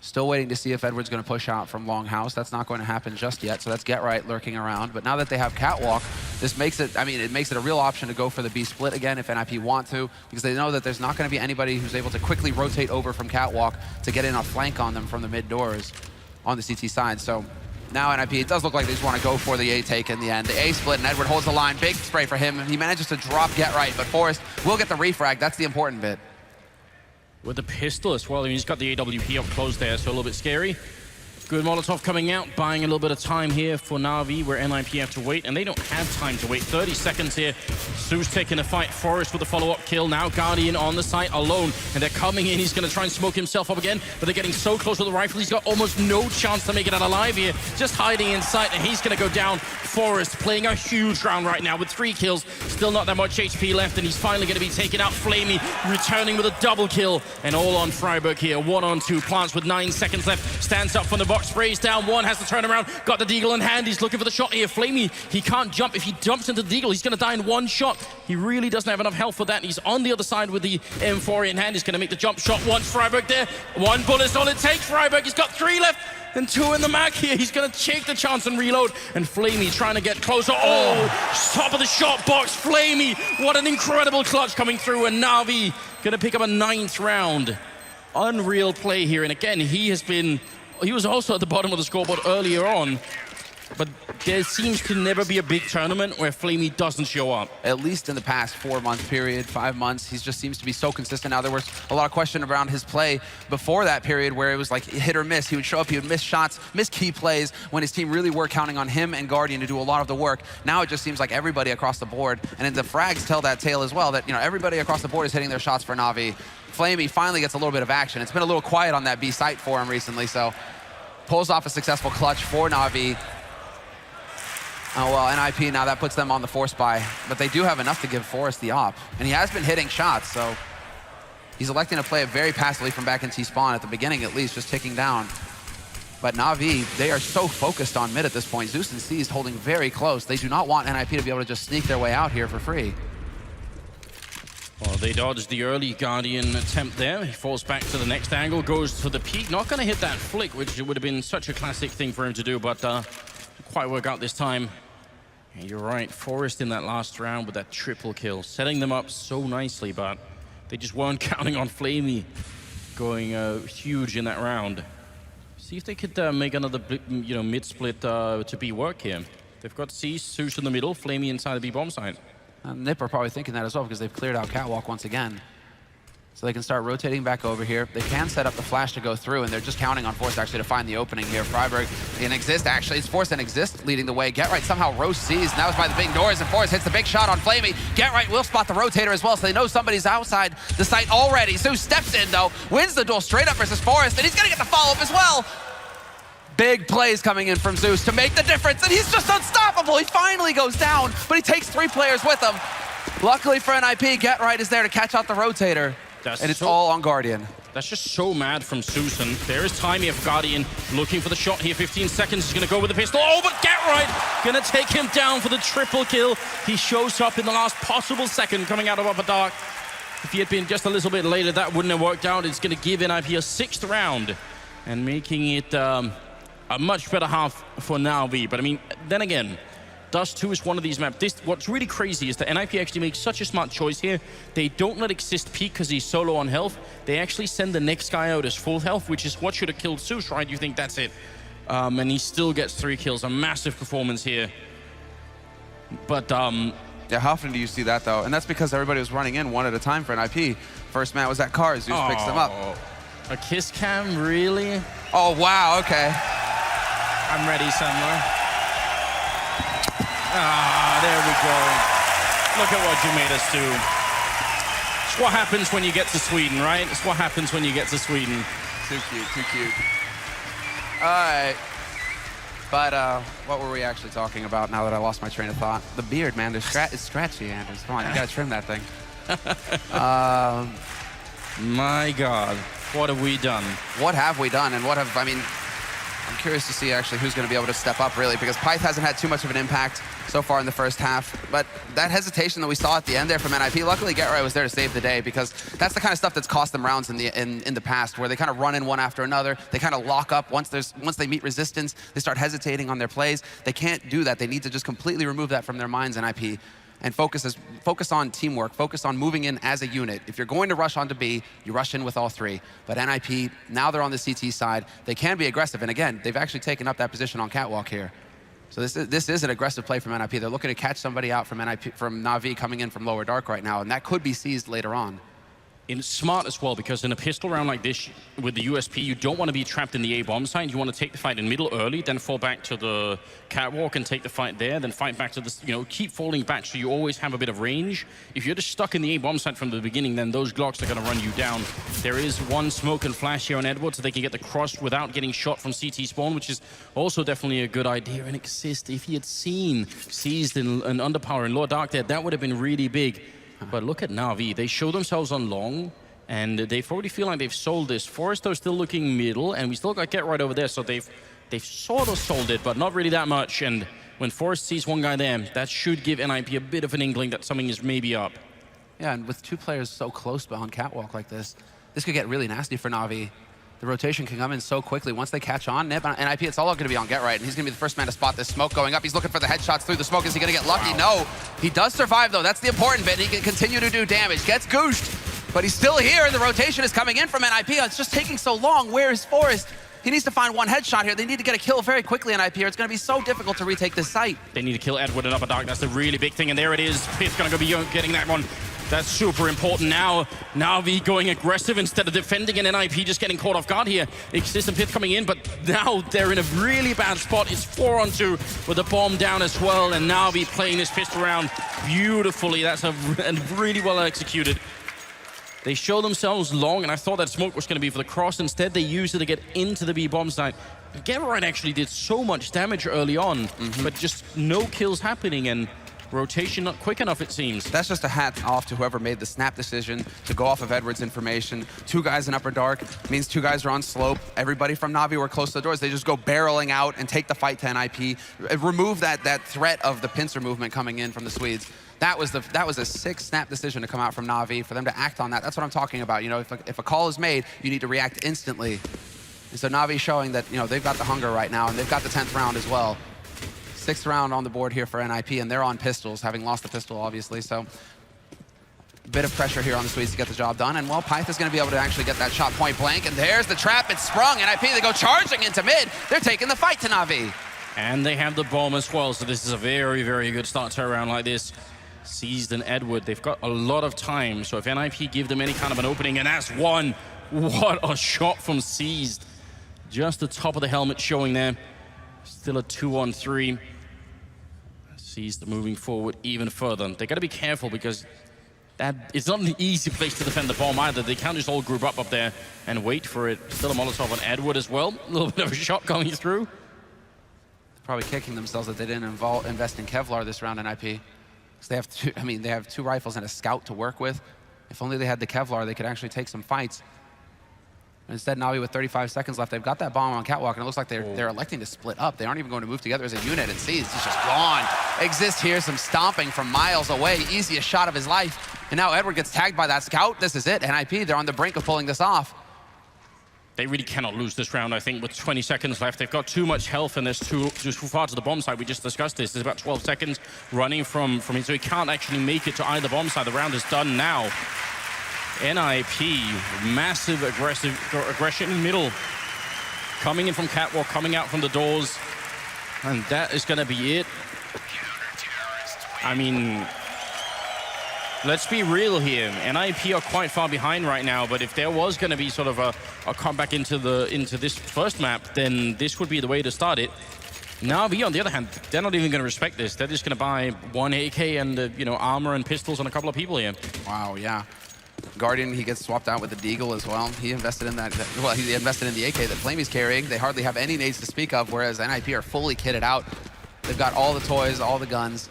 Still waiting to see if Edward's going to push out from Longhouse. That's not going to happen just yet, so that's Get Right lurking around. But now that they have Catwalk, this makes it, I mean, it makes it a real option to go for the B split again if NIP want to, because they know that there's not going to be anybody who's able to quickly rotate over from Catwalk to get in a flank on them from the mid doors on the CT side. So now NIP, it does look like they just want to go for the A take in the end. The A split, and Edward holds the line. Big spray for him. He manages to drop Get Right, but Forrest will get the refrag. That's the important bit. With the pistol as well. I mean, he's got the AWP up close there, so a little bit scary. Good Molotov coming out, buying a little bit of time here for NaVi, where NIP have to wait, and they don't have time to wait. 30 seconds here. Zeus taking a fight. Forest with a follow-up kill. Now Guardian on the site alone. And they're coming in. He's going to try and smoke himself up again. But they're getting so close with the rifle. He's got almost no chance to make it out alive here. Just hiding in sight. And he's going to go down. Forest playing a huge round right now with 3 kills. Still not that much HP left. And he's finally going to be taken out. Flamey returning with a double kill. And all on Freiburg here. 1-on-2. Plants with 9 seconds left. Stands up from the box. Sprays down. One has to turn around. Got the deagle in hand. He's looking for the shot here. Flamey, he can't jump. If he jumps into the deagle, he's going to die in 1 shot. He really doesn't have enough health for that. And he's on the other side with the M4 in hand. He's going to make the jump shot once. Freiburg there. 1 bullet's all it takes. Freiburg, he's got 3 left. And 2 in the mag here. He's going to take the chance and reload. And Flamey trying to get closer. Oh, top of the shot box. Flamey, what an incredible clutch coming through. And NaVi going to pick up a 9th round. Unreal play here. And again, he was also at the bottom of the scoreboard earlier on. But there seems to never be a big tournament where Flamey doesn't show up. At least in the past 4-month period, 5 months, he just seems to be so consistent. Now, there was a lot of question around his play before that period where it was like hit or miss. He would show up, he would miss shots, miss key plays when his team really were counting on him and Guardian to do a lot of the work. Now it just seems like everybody across the board, and the frags tell that tale as well, that everybody across the board is hitting their shots for NaVi. Flamey finally gets a little bit of action. It's been a little quiet on that B site for him recently, so pulls off a successful clutch for NaVi. Oh, well, NIP, now that puts them on the force buy. But they do have enough to give Forrest the op. And he has been hitting shots, so he's electing to play it very passively from back in T-spawn, at the beginning at least, just ticking down. But NaVi, they are so focused on mid at this point. Zeus and Seized holding very close. They do not want NIP to be able to just sneak their way out here for free. Well, they dodged the early Guardian attempt there. He falls back to the next angle, goes for the peak. Not going to hit that flick, which would have been such a classic thing for him to do, but quite work out this time. And you're right, Forest in that last round with that triple kill, setting them up so nicely, but they just weren't counting on Flamey going huge in that round. See if they could make another mid-split to B work here. They've got Zeus in the middle, Flamey inside the B bomb site. Nip are probably thinking that as well because they've cleared out Catwalk once again. So they can start rotating back over here. They can set up the flash to go through, and they're just counting on Force actually to find the opening here. Freiburg and Exist, actually. It's Force and Exist leading the way. Get Right somehow roast Seized, and that was by the big doors, and Force hits the big shot on Flamey. Get Right will spot the rotator as well, so they know somebody's outside the site already. Zeus steps in, though, wins the duel straight up versus Forest, and he's going to get the follow-up as well. Big plays coming in from Zeus to make the difference, and he's just unstoppable. He finally goes down, but he takes 3 players with him. Luckily for NIP, Get Right is there to catch out the rotator. And it's all on Guardian. That's just so mad from Susan. There is time here for Guardian, looking for the shot here. 15 seconds, he's going to go with the pistol. Oh, but Get Right going to take him down for the triple kill. He shows up in the last possible second coming out of Upper Dark. If he had been just a little bit later, that wouldn't have worked out. It's going to give NIP a 6th round and making it a much better half for NaVi. But I mean, then again, Dust 2 is one of these maps. What's really crazy is that NIP actually makes such a smart choice here. They don't let Exist peek because he's solo on health. They actually send the next guy out as full health, which is what should have killed Zeus, right? You think that's it. And he still gets 3 kills. A massive performance here. But, yeah, how often do you see that, though? And that's because everybody was running in one at a time for NIP. First man was that car. Zeus picks them up. A kiss cam, really? Oh, wow, okay. I'm ready, Sandler. There we go. Look at what you made us do. It's what happens when you get to Sweden, right? It's what happens when you get to Sweden. Too cute, too cute. All right. But what were we actually talking about now that I lost my train of thought? The beard, man. It's scratchy, Anders. Come on, you got to trim that thing. My God. What have we done? What have we done? And I mean, I'm curious to see actually who's going to be able to step up, really, because Pyth hasn't had too much of an impact so far in the first half. But that hesitation that we saw at the end there from NIP, luckily Get Right was there to save the day, because that's the kind of stuff that's cost them rounds in the past, where they kind of run in one after another. They kind of lock up. Once they meet resistance, they start hesitating on their plays. They can't do that. They need to just completely remove that from their minds, NIP. And focus on teamwork, focus on moving in as a unit. If you're going to rush onto B, you rush in with all 3. But NIP, now they're on the CT side. They can be aggressive, and again, they've actually taken up that position on Catwalk here. So this is an aggressive play from NIP. They're looking to catch somebody out from NIP, from NaVi coming in from Lower Dark right now, and that could be seized later on. smart as well, because in a pistol round like this, with the USP, you don't want to be trapped in the A bomb site. You want to take the fight in middle early, then fall back to the catwalk and take the fight there, then fight back to the, keep falling back so you always have a bit of range. If you're just stuck in the A bomb site from the beginning, then those Glocks are going to run you down. There is one smoke and flash here on Edward, so they can get the cross without getting shot from CT spawn, which is also definitely a good idea. And Exist, if he had seen Seized and Underpower and Lord Dark there, that would have been really big. But look at NaVi. They show themselves on long, and they probably feel like they've sold this. Forest, though, still looking middle, and we still got Get right over there, so they've sort of sold it, but not really that much. And when Forest sees one guy there, that should give NIP a bit of an inkling that something is maybe up. Yeah, and with two players so close behind catwalk like this could get really nasty for NaVi. The rotation can come in so quickly. Once they catch on, NiP, NIP, it's all going to be on Get right, and he's going to be the first man to spot this smoke going up. He's looking for the headshots through the smoke. Is he going to get lucky? Wow. No. He does survive, though. That's the important bit. He can continue to do damage. Gets gooshed, but he's still here, and the rotation is coming in from NIP. It's just taking so long. Where is Forest? He needs to find one headshot here. They need to get a kill very quickly, NIP, or it's going to be so difficult to retake this site. They need to kill Edward and Upper Dark. That's the really big thing, and there it is. Pith's going to be getting that one. That's super important now. NaVi going aggressive instead of defending, and NIP just getting caught off guard here. Exist and Pith coming in, but now they're in a really bad spot. It's 4-on-2 with the bomb down as well, and NaVi playing this pistol round beautifully. That's really well executed. They show themselves long, and I thought that smoke was going to be for the cross. Instead, they used it to get into the B bomb site. Get actually did so much damage early on, but just no kills happening, and rotation not quick enough, it seems. That's just a hat off to whoever made the snap decision to go off of Edward's information. Two guys in Upper Dark means two guys are on slope. Everybody from NaVi were close to the doors. They just go barreling out and take the fight to NIP. Remove that threat of the pincer movement coming in from the Swedes. That was a sick snap decision to come out from NaVi, for them to act on that. That's what I'm talking about. If a call is made, you need to react instantly. And so NaVi showing that they've got the hunger right now, and they've got the 10th round as well. 6th round on the board here for NIP, and they're on pistols, having lost the pistol, obviously. So a bit of pressure here on the Swedes to get the job done. And, well, Pyth is going to be able to actually get that shot point blank. And there's the trap. It's sprung. NIP, they go charging into mid. They're taking the fight to NaVi. And they have the bomb as well. So this is a very, very good start to a round like this. Seized and Edward, they've got a lot of time. So if NIP give them any kind of an opening, and that's one. What a shot from Seized. Just the top of the helmet showing there. Still a 2-on-3. Seized moving forward even further. They got to be careful, because it's not an easy place to defend the bomb either. They can't just all group up there and wait for it. Still a Molotov on Edward as well. A little bit of a shot going through. They're probably kicking themselves that they didn't invest in Kevlar this round in IP. Because they have they have two rifles and a scout to work with. If only they had the Kevlar, they could actually take some fights. Instead, NaVi with 35 seconds left, they've got that bomb on catwalk, and it looks like they're electing to split up. They aren't even going to move together as a unit, and Seized is just gone. Exist here, some stomping from miles away, easiest shot of his life. And now Edward gets tagged by that scout. This is it. NIP, they're on the brink of pulling this off. They really cannot lose this round, I think, with 20 seconds left. They've got too much health, and there's too far to the bomb side. We just discussed this. There's about 12 seconds running from him, so he can't actually make it to either bomb side. The round is done now. NIP, massive aggression in middle. Coming in from catwalk, coming out from the doors. And that is going to be it. I mean, let's be real here. NIP are quite far behind right now, but if there was going to be sort of a comeback into this first map, then this would be the way to start it. NaVi, on the other hand, they're not even going to respect this. They're just going to buy one AK and armor and pistols on a couple of people here. Wow, yeah. Guardian, he gets swapped out with the Deagle as well. He invested in that, well, he invested in the AK that Flamey's carrying. They hardly have any nades to speak of, whereas NIP are fully kitted out. They've got all the toys, all the guns.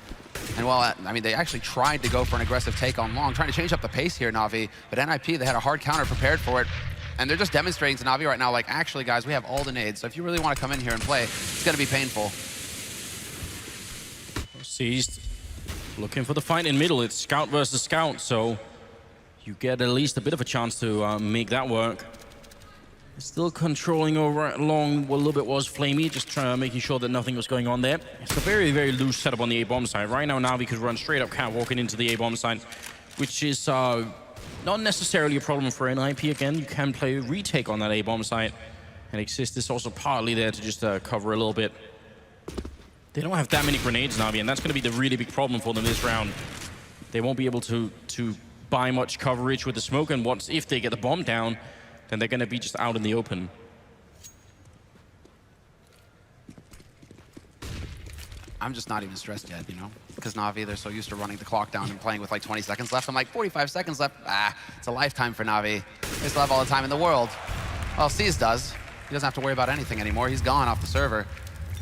And well, I mean, they actually tried to go for an aggressive take on long, trying to change up the pace here, NaVi. But NIP, they had a hard counter prepared for it. And they're just demonstrating to NaVi right now, like, actually, guys, we have all the nades. So if you really want to come in here and play, it's going to be painful. Seized, looking for the fight in middle. It's scout versus scout, so you get at least a bit of a chance to make that work. Still controlling over long a little bit was Flamey, just making sure that nothing was going on there. It's a very, very loose setup on the A-bomb side. Right now, NaVi could run straight up catwalking into the A-bomb side, which is not necessarily a problem for NIP. Again, you can play retake on that A-bomb side, and Exist is also partly there to just cover a little bit. They don't have that many grenades, NaVi, and that's going to be the really big problem for them this round. They won't be able to buy much coverage with the smoke, and once if they get the bomb down, then they're going to be just out in the open. I'm just not even stressed yet, you know? Because NaVi, they're so used to running the clock down and playing with like 20 seconds left. I'm like, 45 seconds left? Ah, it's a lifetime for NaVi. They still have all the time in the world. Well, Seas does. He doesn't have to worry about anything anymore. He's gone off the server.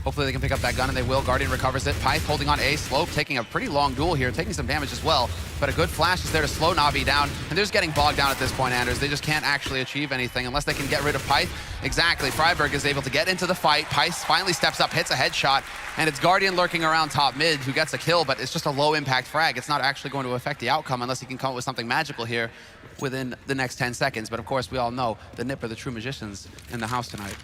Hopefully they can pick up that gun, and they will. Guardian recovers it. Pyth holding on A. Slope taking a pretty long duel here, taking some damage as well. But a good flash is there to slow NaVi down. And they're just getting bogged down at this point, Anders. They just can't actually achieve anything unless they can get rid of Pyth. Exactly. Freiburg is able to get into the fight. Pyth finally steps up, hits a headshot. And it's Guardian lurking around top mid who gets a kill, but it's just a low impact frag. It's not actually going to affect the outcome unless he can come up with something magical here within the next 10 seconds. But of course, we all know the Nip are the true magicians in the house tonight.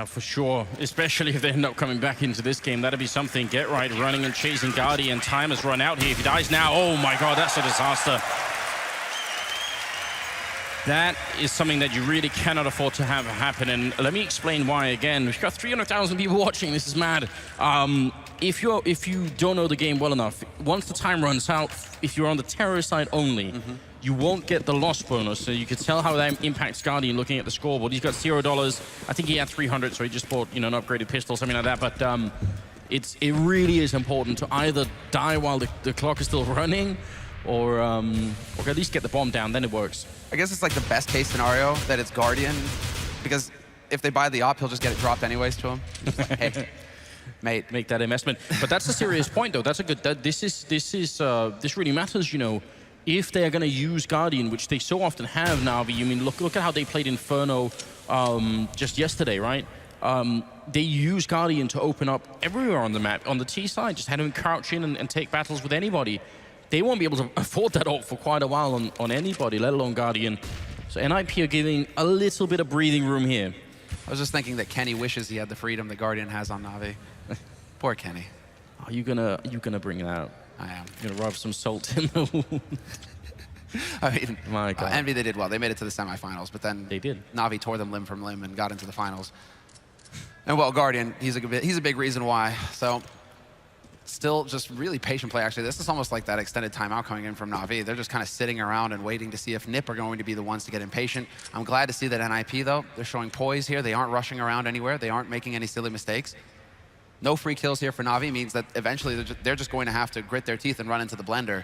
For sure, especially if they end up coming back into this game. That'd be something. Get right, running and chasing Guardian. Time has run out here. If he dies now, oh my god, that's a disaster. That is something that you really cannot afford to have happen. And let me explain why again. We've got 300,000 people watching. This is mad. If you don't know the game well enough, once the time runs out, if you're on the terror side only, you won't get the loss bonus. So you can tell how that impacts Guardian looking at the scoreboard. He's got $0. I think he had 300, so he just bought, you know, an upgraded pistol, something like that. But it really is important to either die while the clock is still running, or at least get the bomb down. Then it works. I guess it's like the best case scenario that it's Guardian, because if they buy the op, he'll just get it dropped anyways to him. Hey, mate, make that investment. But that's a serious point, though. That's a good. This really matters, you know. If they are going to use Guardian, which they so often have, NaVi, I mean, look at how they played Inferno just yesterday, right? They use Guardian to open up everywhere on the map. On the T side, just had him crouch in and take battles with anybody. They won't be able to afford that ult for quite a while on anybody, let alone Guardian. So NIP are giving a little bit of breathing room here. I was just thinking that Kenny wishes he had the freedom that Guardian has on NaVi. Poor Kenny. Are you gonna bring it out? I am. You're gonna rub some salt in the wound. I mean, my God. Envy, they did well. They made it to the semifinals, but then they did. NaVi tore them limb from limb and got into the finals. And well, Guardian, he's a big reason why. So still just really patient play, actually. This is almost like that extended timeout coming in from NaVi. They're just kind of sitting around and waiting to see if Nip are going to be the ones to get impatient. I'm glad to see that NIP, though, they're showing poise here. They aren't rushing around anywhere. They aren't making any silly mistakes. No free kills here for NaVi means that eventually they're just going to have to grit their teeth and run into the blender.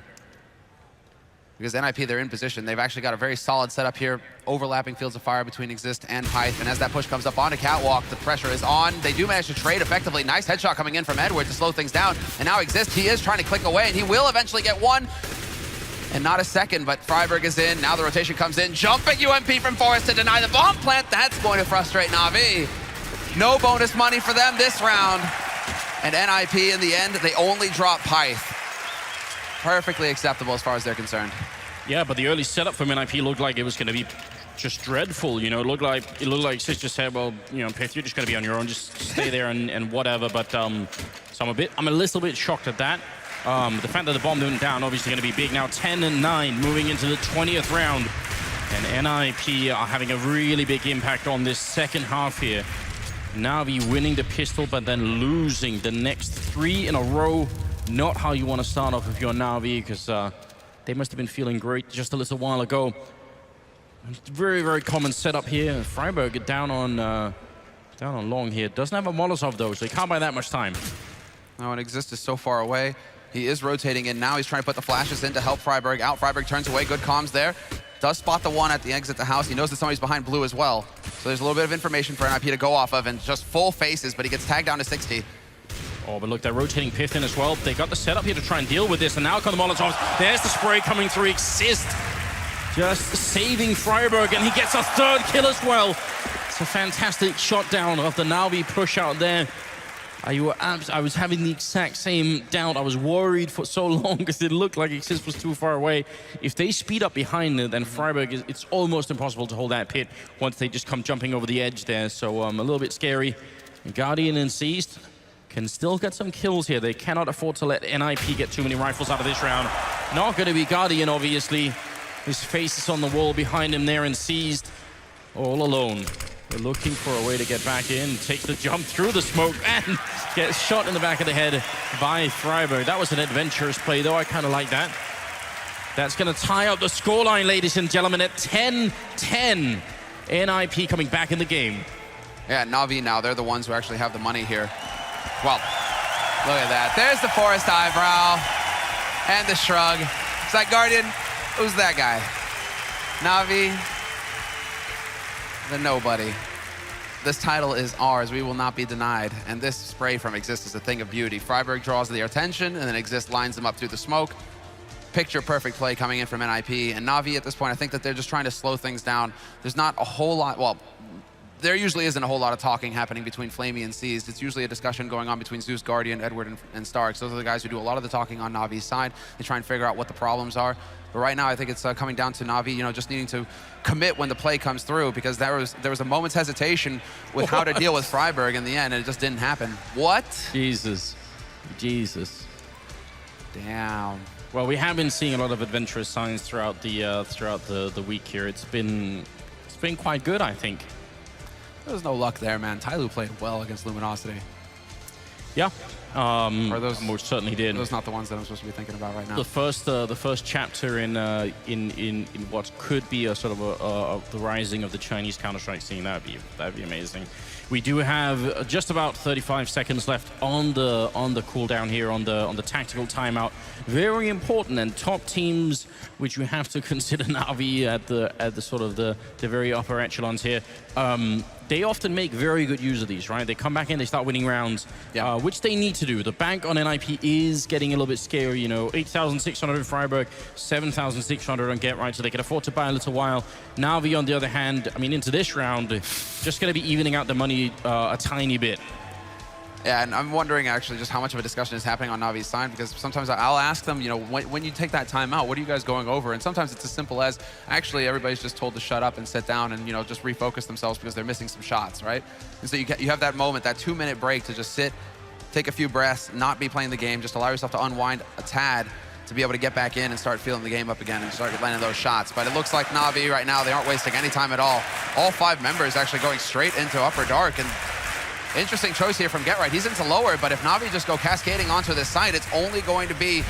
Because NIP, they're in position. They've actually got a very solid setup here, overlapping fields of fire between Exist and Pyth. And as that push comes up onto Catwalk, the pressure is on. They do manage to trade effectively. Nice headshot coming in from Edward to slow things down. And now Exist, he is trying to click away, and he will eventually get one. And not a second, but Freiburg is in. Now the rotation comes in. Jumping UMP from Forest to deny the bomb plant. That's going to frustrate NaVi. No bonus money for them this round. And NIP, in the end, they only drop Pyth. Perfectly acceptable as far as they're concerned. Yeah, but the early setup from NIP looked like it was going to be just dreadful. You know, it looked like Sis just said, well, you know, Pyth, you're just going to be on your own, just stay there and whatever. But so I'm a little bit shocked at that. The fact that the bomb went down, obviously going to be big. Now 10-9, moving into the 20th round, and NIP are having a really big impact on this second half here. NaVi winning the pistol, but then losing the next 3 in a row. Not how you want to start off if you're NaVi, because they must have been feeling great just a little while ago. Very, very common setup here. Freiburg down on long here. Doesn't have a Molotov though, so he can't buy that much time. No, and Exist is so far away. He is rotating in now. He's trying to put the flashes in to help Freiburg out. Freiburg turns away. Good comms there. Does spot the one at the exit the house. He knows that somebody's behind blue as well. So there's a little bit of information for NIP to go off of, and just full faces, but he gets tagged down to 60. Oh, but look, they're rotating Pyth in as well. They got the setup here to try and deal with this, and now come the Molotovs. There's the spray coming through. Exist just saving Freiburg, and he gets a 3rd kill as well. It's a fantastic shot down of the NaVi push out there. I was having the exact same doubt. I was worried for so long because it looked like Exist was too far away. If they speed up behind it, then Freiburg, it's almost impossible to hold that pit once they just come jumping over the edge there. So a little bit scary. Guardian and Seized can still get some kills here. They cannot afford to let NIP get too many rifles out of this round. Not going to be Guardian, obviously. His face is on the wall behind him there and Seized all alone. They're looking for a way to get back in. Takes the jump through the smoke and gets shot in the back of the head by Freiburg. That was an adventurous play, though. I kind of like that. That's going to tie up the scoreline, ladies and gentlemen, at 10-10. NIP coming back in the game. Yeah, NaVi now, they're the ones who actually have the money here. Well, look at that. There's the Forest eyebrow and the shrug. It's like, Guardian, who's that guy? NaVi, the nobody. This title is ours. We will not be denied. And this spray from Exist is a thing of beauty. friberg draws their attention, and then Exist lines them up through the smoke. Picture perfect play coming in from NIP. And NaVi at this point, I think that they're just trying to slow things down. There's not a whole lot, well, there usually isn't a whole lot of talking happening between Flamey and Seized. It's usually a discussion going on between Zeus, Guardian, Edward, and Starks. Those are the guys who do a lot of the talking on NaVi's side. They try and figure out what the problems are. But right now, I think it's coming down to NaVi, you know, just needing to commit when the play comes through, because there was a moment's hesitation with how to deal with friberg in the end, and it just didn't happen. What? Jesus. Damn. Well, we have been seeing a lot of adventurous signs throughout the week here. It's been quite good, I think. There was no luck there, man. Tyloo played well against Luminosity. Yeah. Or those most certainly did. Those not the ones that I'm supposed to be thinking about right now. The first chapter in what could be a sort of the rising of the Chinese Counter-Strike scene. That'd be amazing. We do have just about 35 seconds left on the cooldown here on the tactical timeout. Very important, and top teams, which you have to consider NaVi at the sort of the very upper echelons here. They often make very good use of these, right? They come back in, they start winning rounds, yeah. Which they need to do. The bank on NIP is getting a little bit scary, you know, 8,600 in friberg, 7,600 on Get Right, so they can afford to buy a little while. NaVi, on the other hand, I mean, into this round, just going to be evening out the money a tiny bit. Yeah, and I'm wondering actually just how much of a discussion is happening on NaVi's side, because sometimes I'll ask them, you know, when you take that time out, what are you guys going over? And sometimes it's as simple as, actually, everybody's just told to shut up and sit down and, you know, just refocus themselves because they're missing some shots, right? And so you have that moment, that 2-minute break to just sit, take a few breaths, not be playing the game, just allow yourself to unwind a tad to be able to get back in and start feeling the game up again and start landing those shots. But it looks like NaVi right now, they aren't wasting any time at all. All 5 members actually going straight into Upper Dark, and interesting choice here from Get Right. He's into lower, but if NaVi just go cascading onto this site, it's only going to be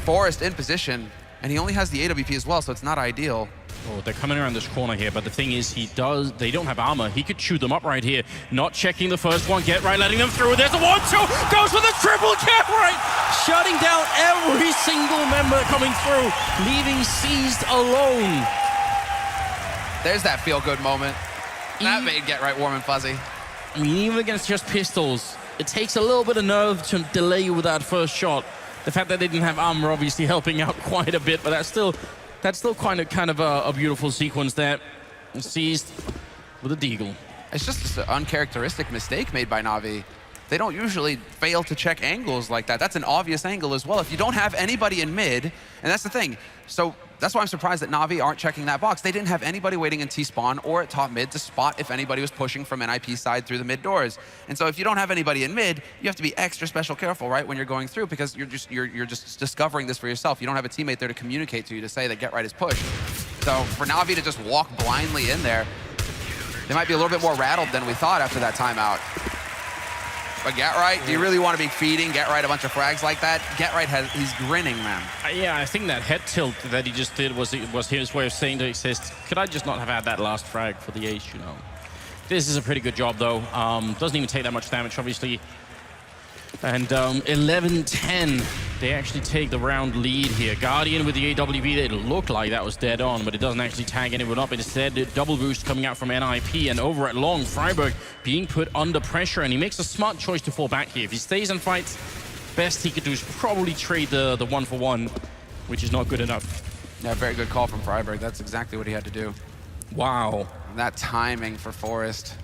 Forest in position, and he only has the AWP as well, so it's not ideal. Oh, they're coming around this corner here, but the thing is, they don't have armor. He could shoot them up right here. Not checking the first one. Get Right, letting them through. There's a 1-2, goes for the triple. Get Right, shutting down every single member coming through, leaving Seized alone. There's that feel-good moment. That made Get Right warm and fuzzy. I mean, even against just pistols, it takes a little bit of nerve to delay with that first shot. The fact that they didn't have armor obviously helping out quite a bit, but that's still kind of a beautiful sequence there. Seized with a deagle. It's just an uncharacteristic mistake made by NaVi. They don't usually fail to check angles like that. That's an obvious angle as well. If you don't have anybody in mid, and that's the thing. So that's why I'm surprised that NaVi aren't checking that box. They didn't have anybody waiting in T-spawn or at top mid to spot if anybody was pushing from NIP side through the mid doors. And so if you don't have anybody in mid, you have to be extra special careful, right, when you're going through, because you're just discovering this for yourself. You don't have a teammate there to communicate to you to say that Get Right is pushed. So for NaVi to just walk blindly in there, they might be a little bit more rattled than we thought after that timeout. But Get Right, do you really want to be feeding Get Right a bunch of frags like that? Get Right he's grinning, man. Yeah, I think that head tilt that he just did was his way of saying to Exist, could I just not have had that last frag for the ace, you know? This is a pretty good job, though. Doesn't even take that much damage, obviously. And 11-10, they actually take the round lead here. Guardian with the AWP, it looked like that was dead on, but it doesn't actually tag anyone up. Instead, double boost coming out from NIP, and over at long, friberg being put under pressure, and he makes a smart choice to fall back here. If he stays and fights, best he could do is probably trade the 1-for-1, which is not good enough. Yeah, very good call from friberg. That's exactly what he had to do. Wow. And that timing for Forest.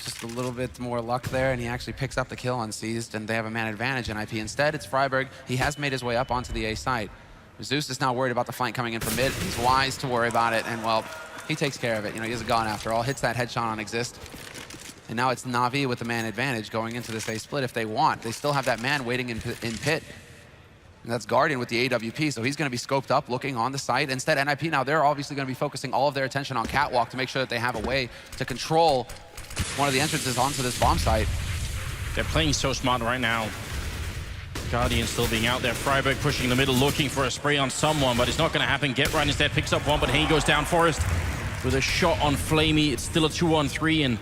Just a little bit more luck there, and he actually picks up the kill on Seized, and they have a man advantage in IP. Instead, it's friberg. He has made his way up onto the A site. Zeus is now worried about the flank coming in from mid. He's wise to worry about it, and, well, he takes care of it. You know, he has a gun after all. Hits that headshot on Exist. And now it's NaVi with the man advantage going into this A split if they want. They still have that man waiting in pit. And that's Guardian with the AWP, so he's going to be scoped up, looking on the site. Instead, NIP now, they're obviously going to be focusing all of their attention on Catwalk to make sure that they have a way to control one of the entrances onto this bomb site. They're playing so smart right now. Guardian still being out there. Freiburg pushing in the middle, looking for a spray on someone, but it's not going to happen. Get right instead picks up one, but he goes down. Forest with a shot on Flamey. It's still a 2-on-3, and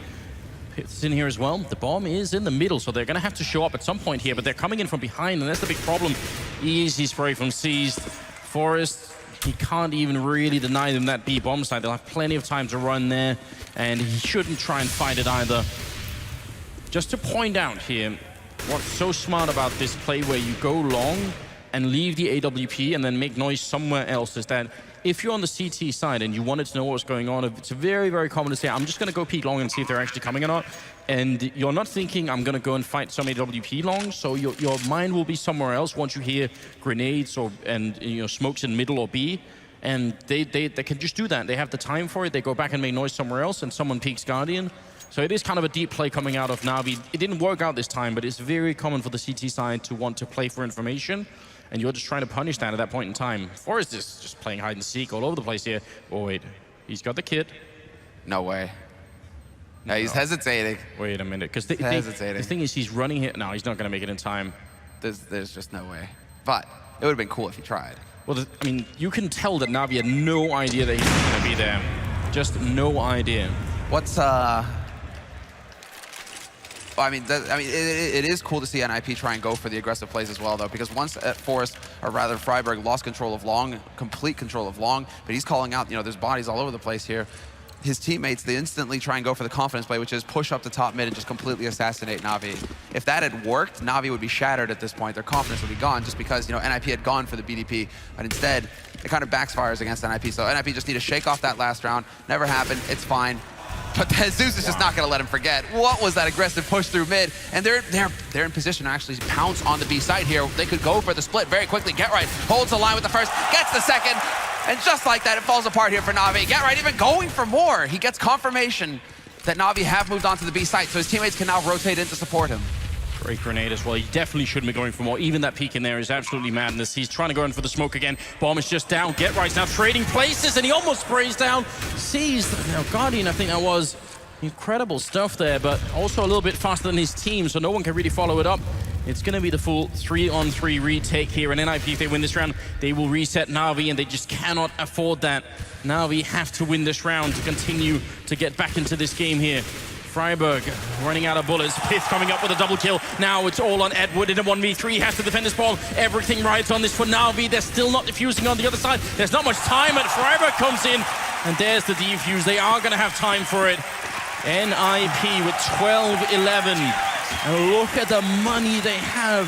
it's in here as well. The bomb is in the middle, so they're going to have to show up at some point here, but they're coming in from behind, and that's the big problem. Easy spray from Seized. Forest, he can't even really deny them that B bomb side. They'll have plenty of time to run there, and he shouldn't try and fight it either. Just to point out here, what's so smart about this play where you go long and leave the AWP and then make noise somewhere else is that if you're on the CT side and you wanted to know what's going on, it's very, very common to say, I'm just going to go peek long and see if they're actually coming or not. And you're not thinking, I'm going to go and fight some AWP long, so your mind will be somewhere else once you hear grenades and smokes in middle or B. And they can just do that. They have the time for it. They go back and make noise somewhere else, and someone peeks Guardian. So it is kind of a deep play coming out of NaVi. It didn't work out this time, but it's very common for the CT side to want to play for information, and you're just trying to punish that at that point in time. Forrest is just playing hide and seek all over the place here. Oh wait, he's got the kit. No way. No, he's hesitating. Wait a minute, because the thing is, he's running here. No, he's not going to make it in time. There's just no way. But it would have been cool if he tried. Well, I mean, you can tell that NaVi had no idea that he was going to be there. Just no idea. What's it is cool to see NIP try and go for the aggressive plays as well, though, because once at Forest, or rather Freiburg, lost control of long, complete control of long, but he's calling out, there's bodies all over the place here. His teammates, they instantly try and go for the confidence play, which is push up the top mid and just completely assassinate NaVi. If that had worked, NaVi would be shattered at this point. Their confidence would be gone just because, NIP had gone for the BDP, but instead, it kind of backfires against NIP. So NIP just need to shake off that last round. Never happened, it's fine. But Jesus is just not going to let him forget. What was that aggressive push through mid? And they're in position to actually pounce on the B side here. They could go for the split very quickly. Get right, holds the line with the first, gets the second, and just like that, it falls apart here for NaVi. Get right, even going for more. He gets confirmation that NaVi have moved on to the B site, so his teammates can now rotate in to support him. Great grenade as well. He definitely shouldn't be going for more. Even that peek in there is absolutely madness. He's trying to go in for the smoke again. Bomb is just down. Get right's now trading places, and he almost sprays down. Sees now Guardian, I think that was incredible stuff there, but also a little bit faster than his team, so no one can really follow it up. It's going to be the full 3-on-3 retake here, and NIP, if they win this round, they will reset NaVi, and they just cannot afford that. NaVi have to win this round to continue to get back into this game here. Freiburg running out of bullets. Pith coming up with a double kill. Now it's all on Edward in a 1v3. Has to defend this ball. Everything rides on this for NaVi. They're still not defusing on the other side. There's not much time, and Freiburg comes in, and there's the defuse. They are going to have time for it. NIP with 12-11. And look at the money they have.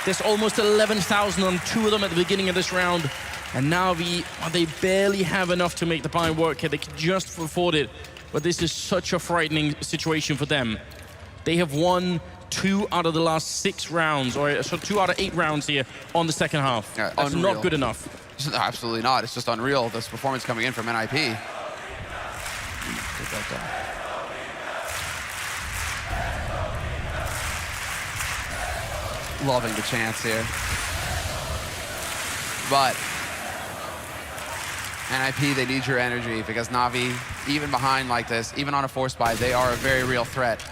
There's almost 11,000 on two of them at the beginning of this round. And NaVi, they barely have enough to make the buy work here. They can just afford it. But this is such a frightening situation for them. They have won 2 out of the last 6 rounds, or so 2 out of 8 rounds here on the second half. Yeah, that's unreal. not good enough. Absolutely not. It's just unreal, this performance coming in from NIP. Loving the chance here. But NIP, they need your energy, because NaVi, even behind like this, even on a force buy, they are a very real threat.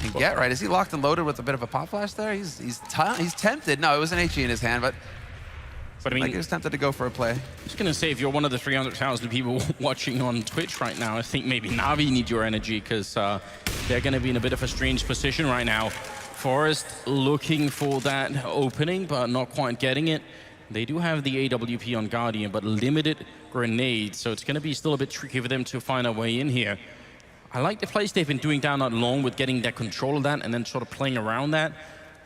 And Get right, is he locked and loaded with a bit of a pop flash there? He's tempted. No, it was an HE in his hand, but I mean, he was tempted to go for a play. I was going to say, if you're one of the 300,000 people watching on Twitch right now, I think maybe NaVi need your energy, because they're going to be in a bit of a strange position right now. Forest looking for that opening, but not quite getting it. They do have the AWP on Guardian, but limited grenades, so it's going to be still a bit tricky for them to find a way in here. I like the plays they've been doing down that long with getting that control of that and then sort of playing around that.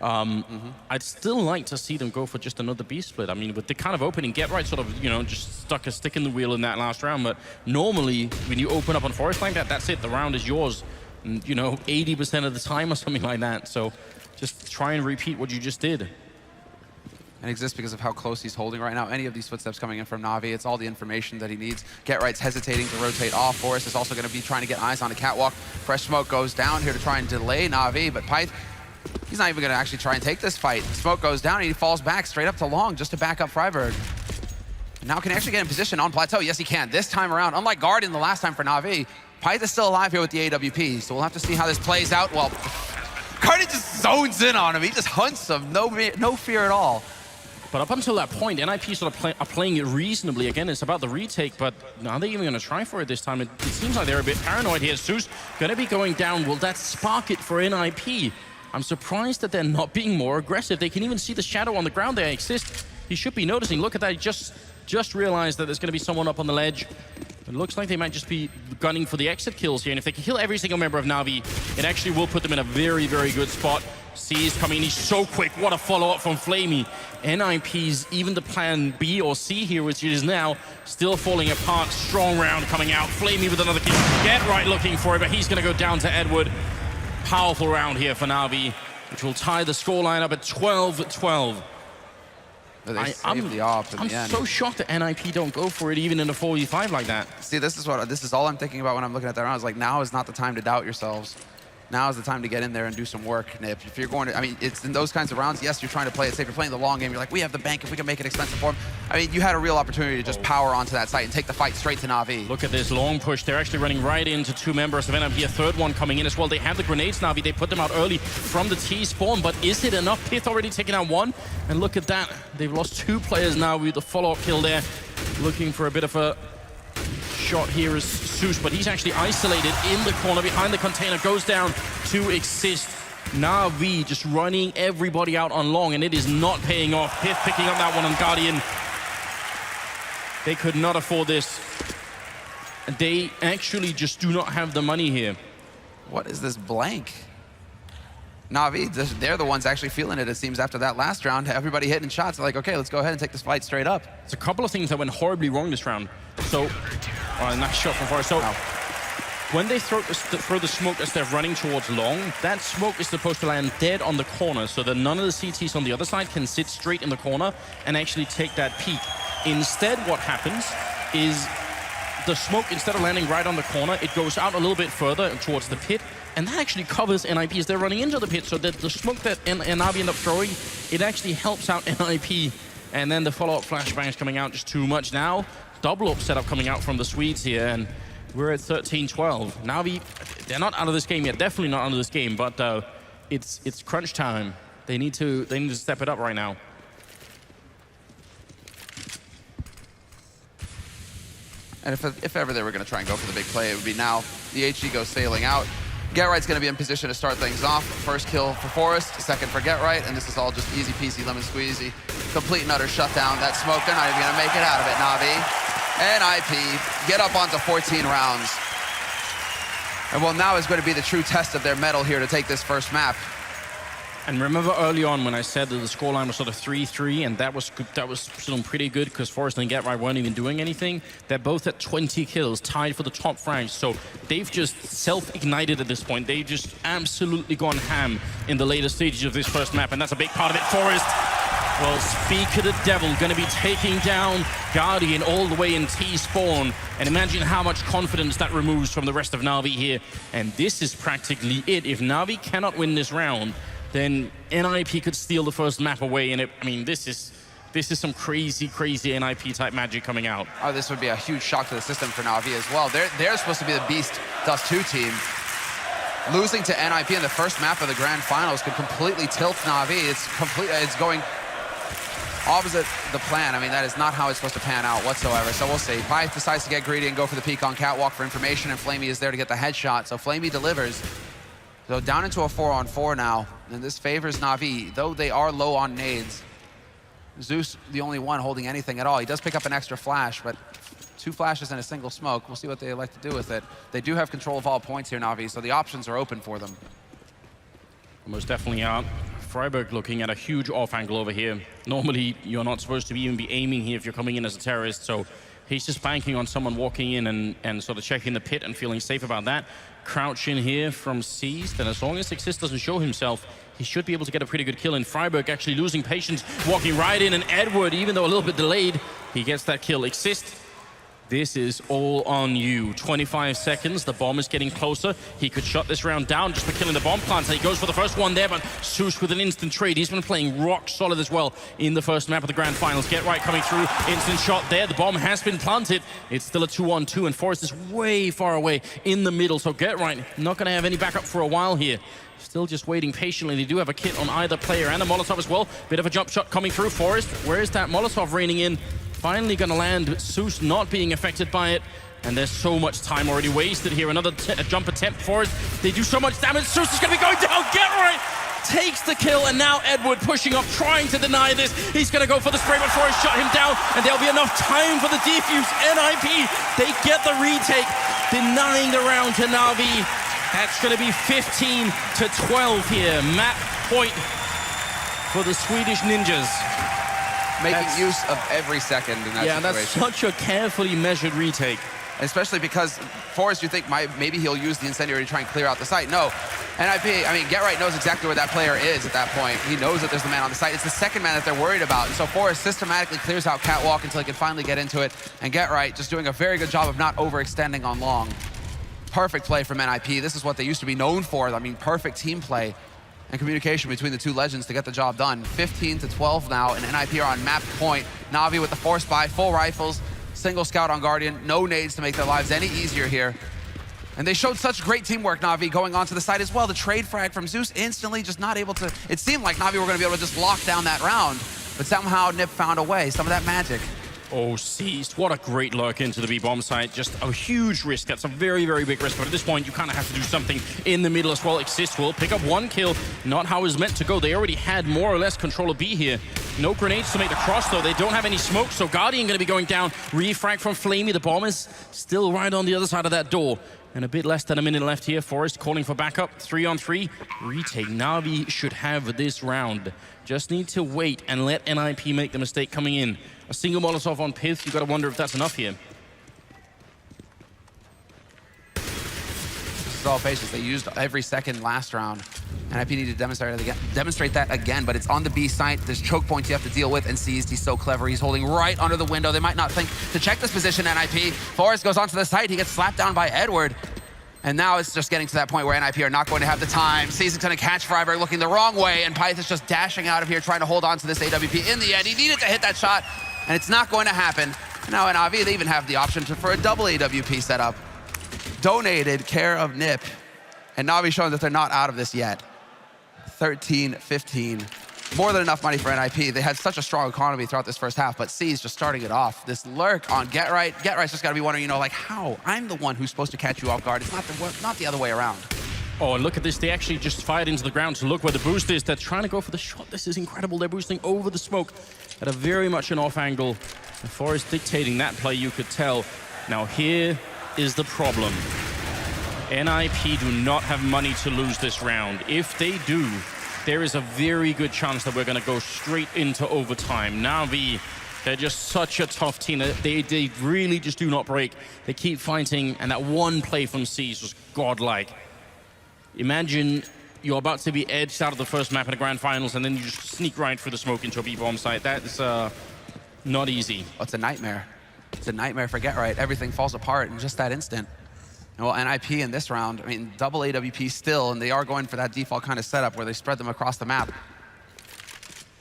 I'd still like to see them go for just another B split. I mean, with the kind of opening, Get right sort of, just stuck a stick in the wheel in that last round, but normally when you open up on Forest like that, that's it, the round is yours. 80% of the time or something like that. So just try and repeat what you just did. And exists because of how close he's holding right now. Any of these footsteps coming in from NaVi, it's all the information that he needs. Get right's hesitating to rotate off. Forest is also going to be trying to get eyes on the catwalk. Fresh smoke goes down here to try and delay NaVi, but Pyth, he's not even going to actually try and take this fight. Smoke goes down and he falls back straight up to long just to back up Freiburg. Now can he actually get in position on plateau? Yes, he can. This time around, unlike Guardian the last time for NaVi, Pyth is still alive here with the AWP, so we'll have to see how this plays out. Well, Guardian just zones in on him. He just hunts him. No fear at all. But up until that point, NiP sort of are playing it reasonably. Again, it's about the retake, but are they even going to try for it this time? It seems like they're a bit paranoid here. Zeus going to be going down. Will that spark it for NiP? I'm surprised that they're not being more aggressive. They can even see the shadow on the ground there exist. He should be noticing. Look at that. He just realized that there's going to be someone up on the ledge. It looks like they might just be gunning for the exit kills here. And if they can kill every single member of NaVi, it actually will put them in a very, very good spot. C is coming. He's so quick. What a follow-up from Flamey. NiP's even the plan B or C here, which is now still falling apart. Strong round coming out. Flamey with another kill. Get right looking for it, but he's going to go down to Edward. Powerful round here for NaVi, which will tie the scoreline up at 12-12. I'm so shocked that NiP don't go for it even in a 4v5 like that. See, this is all I'm thinking about when I'm looking at that round. It's like, now is not the time to doubt yourselves. Now is the time to get in there and do some work, Nip. If you're going to, I mean, it's in those kinds of rounds, yes, you're trying to play it safe. You're playing the long game. You're like, we have the bank. If we can make it expensive for them. I mean, you had a real opportunity to just power onto that site and take the fight straight to NaVi. Look at this long push. They're actually running right into two members of NiP. A third one coming in as well. They have the grenades, NaVi. They put them out early from the T spawn, but is it enough? Pith already taking out one. And look at that. They've lost two players now with the follow-up kill there. Looking for a bit of a shot here is Zeus, but he's actually isolated in the corner behind the container. Goes down to Exist. NaVi just running everybody out on long, and it is not paying off. Pith picking up that one on Guardian. They could not afford this. They actually just do not have the money here. What is this blank? NaVi, they're the ones actually feeling it, it seems, after that last round. Everybody hitting shots. They're like, okay, let's go ahead and take this fight straight up. There's a couple of things that went horribly wrong this round. So, nice shot from Forrest. So, when they throw the smoke as they're running towards long, that smoke is supposed to land dead on the corner so that none of the CTs on the other side can sit straight in the corner and actually take that peek. Instead, what happens is the smoke, instead of landing right on the corner, it goes out a little bit further towards the pit, and that actually covers NiP as they're running into the pit, so that the smoke that NaVi end up throwing, it actually helps out NiP. And then the follow-up flashbangs coming out just too much now. Double-up setup coming out from the Swedes here, and we're at 13-12. NaVi, they're not out of this game yet, definitely not out of this game, but it's crunch time. They need to step it up right now. And if ever they were going to try and go for the big play, it would be now. The HG goes sailing out. GetRight's going to be in position to start things off. First kill for Forrest, second for GetRight, and this is all just easy peasy, lemon squeezy. Complete and utter shutdown. That smoke, they're not even going to make it out of it, NaVi. NiP get up onto 14 rounds. And well, now is going to be the true test of their mettle here to take this first map. And remember early on when I said that the scoreline was sort of 3-3, and that was still pretty good because Forrest and GetRight weren't even doing anything. They're both at 20 kills, tied for the top rank. So they've just self-ignited at this point. They've just absolutely gone ham in the later stages of this first map, and that's a big part of it. Forrest, well, speak of the devil, going to be taking down Guardian all the way in T-spawn. And imagine how much confidence that removes from the rest of NaVi here. And this is practically it. If NaVi cannot win this round, then NiP could steal the first map away, and I mean, this is some crazy NiP type magic coming out. Oh, this would be a huge shock to the system for NaVi as well. They're supposed to be the Beast Dust 2 team. Losing to NiP in the first map of the Grand Finals could completely tilt NaVi. It's going opposite the plan. I mean, that is not how it's supposed to pan out whatsoever. So we'll see. Pyth decides to get greedy and go for the peek on Catwalk for information, and Flamey is there to get the headshot. So Flamey delivers. So down into a 4-on-4 now, and this favors NaVi, though they are low on nades. Zeus, the only one holding anything at all. He does pick up an extra flash, but 2 flashes and a single smoke. We'll see what they like to do with it. They do have control of all points here, NaVi, so the options are open for them. Most definitely are. Freiburg looking at a huge off angle over here. Normally, you're not supposed to even be aiming here if you're coming in as a terrorist, so he's just banking on someone walking in and sort of checking the pit and feeling safe about that. Crouch in here from Seized, and as long as Exist doesn't show himself, he should be able to get a pretty good kill. And Freiburg actually losing patience, walking right in, and Edward, even though a little bit delayed, he gets that kill. Exist This is all on you. 25 seconds, the bomb is getting closer. He could shut this round down just for killing the bomb plants. He goes for the first one there, but Zeus with an instant trade. He's been playing rock solid as well in the first map of the grand finals. Get right coming through, instant shot there. The bomb has been planted. It's still a 2-on-2, and Forest is way far away in the middle. So Get right, not gonna have any backup for a while here. Still just waiting patiently. They do have a kit on either player and a Molotov as well. Bit of a jump shot coming through. Forest, where is that Molotov raining in? Finally gonna land, Zeus not being affected by it. And there's so much time already wasted here. Another jump attempt for it. They do so much damage. Zeus is gonna be going down. Get right takes the kill, and now Edward pushing up, trying to deny this. He's gonna go for the spray, but Forest shut him down, and there'll be enough time for the defuse. NiP, they get the retake, denying the round to NaVi. That's gonna be 15 to 12 here. Map point for the Swedish Ninjas. Making use of every second in that situation. That's such a carefully measured retake. Especially because Forrest, you think maybe he'll use the incendiary to try and clear out the site. No. NiP, I mean, Get Right knows exactly where that player is at that point. He knows that there's the man on the site. It's the second man that they're worried about. And so Forrest systematically clears out Catwalk until he can finally get into it. And Get Right just doing a very good job of not overextending on long. Perfect play from NiP. This is what they used to be known for. I mean, perfect team play and communication between the two legends to get the job done. 15 to 12 now, and NiP are on map point. NaVi with the force buy, full rifles, single scout on Guardian, no nades to make their lives any easier here. And they showed such great teamwork, NaVi, going onto the side as well. The trade frag from Zeus instantly just not able to, it seemed like NaVi were gonna be able to just lock down that round, but somehow Nip found a way, some of that magic. Oh, Seized, what a great lurk into the B-bomb site. Just a huge risk. That's a very, very big risk. But at this point, you kind of have to do something in the middle as well. Exist will pick up one kill. Not how it's meant to go. They already had more or less control of B here. No grenades to make the cross, though. They don't have any smoke, so Guardian going to be going down. Refrag from Flamey. The bomb is still right on the other side of that door. And a bit less than a minute left here. Forest calling for backup. 3-on-3. Retake. NaVi should have this round. Just need to wait and let NiP make the mistake coming in. A single Molotov on Pith. You got to wonder if that's enough here. This is all patience. They used every second last round. NiP needed to demonstrate that again, but it's on the B site. There's choke points you have to deal with, and Seized, he's so clever. He's holding right under the window. They might not think to check this position, NiP. Forrest goes onto the site. He gets slapped down by Edward. And now it's just getting to that point where NiP are not going to have the time. Seized's going to catch Freiberg looking the wrong way, and Pyth is just dashing out of here, trying to hold on to this AWP. In the end, he needed to hit that shot, and it's not going to happen. Now NaVi, they even have the option for a double AWP setup. Donated care of Nip. And NaVi showing that they're not out of this yet. 13-15. More than enough money for NiP. They had such a strong economy throughout this first half, but C's just starting it off. This lurk on Get Right. Get Right's just got to be wondering, like, how? I'm the one who's supposed to catch you off guard. It's not the other way around. Oh, and look at this. They actually just fired into the ground to look where the boost is. They're trying to go for the shot. This is incredible. They're boosting over the smoke at a very much an off angle. The Forest dictating that play, you could tell. Now, here is the problem. NiP do not have money to lose this round. If they do, there is a very good chance that we're going to go straight into overtime. NaVi, they're just such a tough team. They really just do not break. They keep fighting, and that one play from C's was godlike. Imagine you're about to be edged out of the first map in the grand finals, and then you just sneak right through the smoke into a B-bomb site. That is not easy. Oh, it's a nightmare. It's a nightmare for Get Right. Everything falls apart in just that instant. Well, NiP in this round, I mean, double AWP still, and they are going for that default kind of setup where they spread them across the map.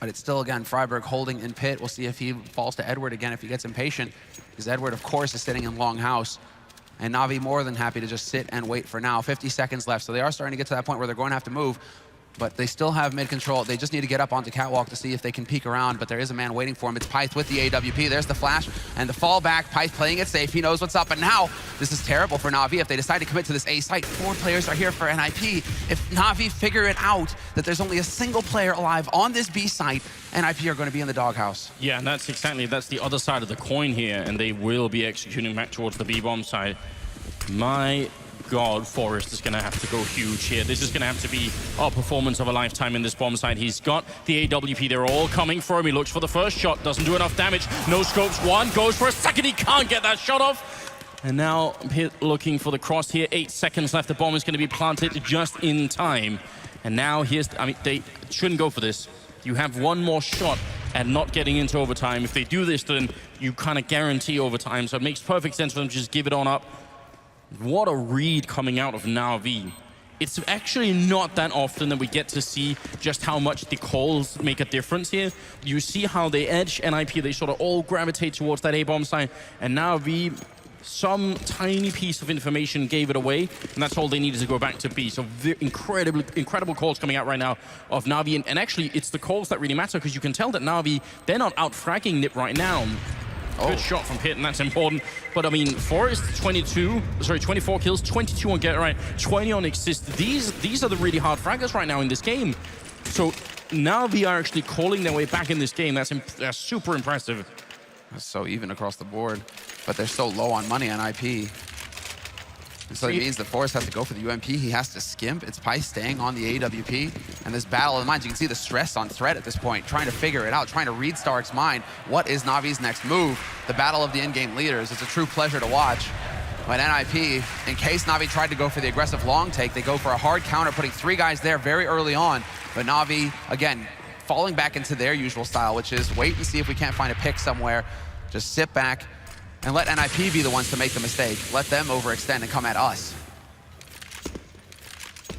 But it's still, again, Freiberg holding in pit. We'll see if he falls to Edward again, if he gets impatient. Because Edward, of course, is sitting in Longhouse. And NaVi more than happy to just sit and wait for now. 50 seconds left, so they are starting to get to that point where they're going to have to move. But they still have mid control. They just need to get up onto Catwalk to see if they can peek around, but there is a man waiting for him. It's Pyth with the AWP. There's the flash and the fallback. Pyth playing it safe. He knows what's up. And now, this is terrible for NaVi if they decide to commit to this A site. 4 players are here for NiP. If NaVi figure it out that there's only a single player alive on this B site, NiP are going to be in the doghouse. Yeah, and that's the other side of the coin here, and they will be executing back towards the B-bomb side. My God, Forrest is going to have to go huge here. This is going to have to be our performance of a lifetime in this bomb site. He's got the AWP. They're all coming for him. He looks for the first shot. Doesn't do enough damage. No scopes. One goes for a second. He can't get that shot off. And now looking for the cross here. 8 seconds left. The bomb is going to be planted just in time. And now here's, I mean, they shouldn't go for this. You have one more shot and not getting into overtime. If they do this, then you kind of guarantee overtime. So it makes perfect sense for them to just give it on up. What a read coming out of NaVi. It's actually not that often that we get to see just how much the calls make a difference here. You see how they edge NIP, they sort of all gravitate towards that A-bomb side, and NaVi, some tiny piece of information gave it away, and that's all they needed to go back to B. So incredible calls coming out right now of NaVi, and actually it's the calls that really matter, because you can tell that NaVi, they're not out-fragging Nip right now. Good shot from Pit, and that's important. But I mean, Forest 24 kills, 22 on Get Right, 20 on Exist. These are the really hard fraggers right now in this game. So NaVi are actually calling their way back in this game. That's super impressive. That's so even across the board, but they're so low on money on IP. And so it means that Forrest has to go for the UMP. He has to skimp. It's Pyjamas staying on the AWP. And this battle of the minds, you can see the stress on Threat at this point, trying to figure it out, trying to read Stark's mind. What is Navi's next move? The battle of the in-game leaders. It's a true pleasure to watch. But NIP, in case Navi tried to go for the aggressive long take, they go for a hard counter, putting 3 guys there very early on. But Navi, again, falling back into their usual style, which is wait and see if we can't find a pick somewhere. Just sit back and let NIP be the ones to make the mistake. Let them overextend and come at us.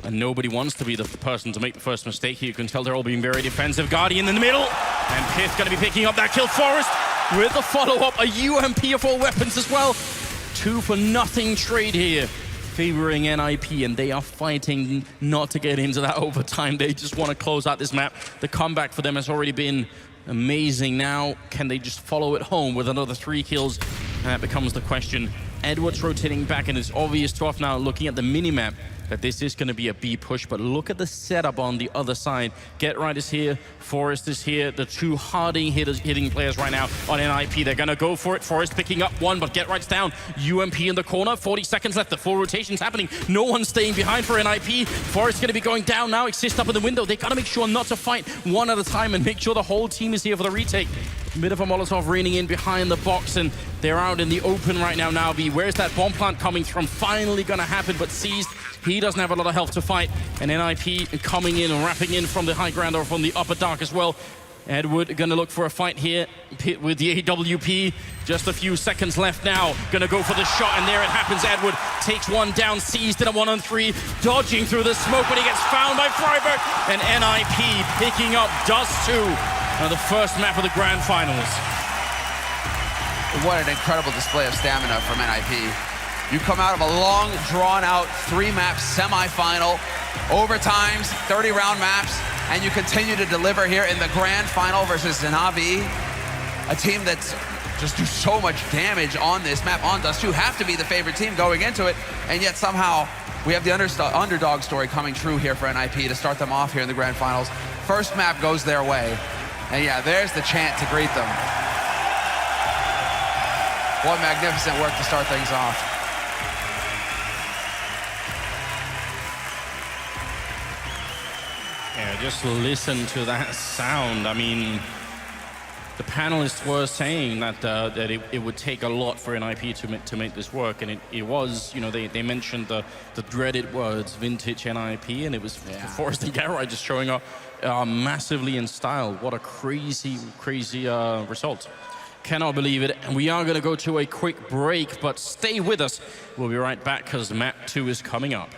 And nobody wants to be the person to make the first mistake here. You can tell they're all being very defensive. Guardian in the middle. And Pith going to be picking up that kill. Forest with the follow-up. A UMP of all weapons as well. 2-for-nothing trade here, favoring NIP. And they are fighting not to get into that overtime. They just want to close out this map. The comeback for them has already been amazing. Now, can they just follow it home with another 3 kills? And that becomes the question. Edward's rotating back, and it's obvious to us now, looking at the minimap, that this is going to be a B push, but look at the setup on the other side. Get Right is here, Forest is here, the 2 hitting players right now on NIP. They're going to go for it. Forest picking up 1, but Get Right's down. UMP in the corner, 40 seconds left. The full rotation's happening. No one's staying behind for NIP. Forest going to be going down now. Exist up in the window. They got to make sure not to fight one at a time and make sure the whole team is here for the retake. Bit of a Molotov raining in behind the box, and they're out in the open right now. NaVi, where's that bomb plant coming from? Finally going to happen, but seized. He doesn't have a lot of health to fight. And NIP coming in and wrapping in from the high ground or from the upper dark as well. Edward going to look for a fight here. Pit with the AWP. Just a few seconds left now. Going to go for the shot, and there it happens. Edward takes 1 down, seized in a 1-on-3, dodging through the smoke, but he gets found by Freiburg. And NIP picking up Dust 2. The first map of the grand finals. What an incredible display of stamina from NIP. You come out of a long, drawn-out 3-map semifinal, overtimes, 30-round maps, and you continue to deliver here in the grand final versus NaVi, a team that's just do so much damage on this map. On Dust 2 have to be the favorite team going into it, and yet somehow we have the underdog story coming true here for NIP to start them off here in the grand finals. First map goes their way. And yeah, there's the chant to greet them. What magnificent work to start things off. Yeah, just listen to that sound. I mean, the panelists were saying that it would take a lot for NIP to make this work, and it was, you know, they mentioned the dreaded words, vintage NIP, and it was Forrest and Get Right just showing up massively in style. What a crazy result. Cannot believe it. And we are going to go to a quick break, but stay with us. We'll be right back because map 2 is coming up.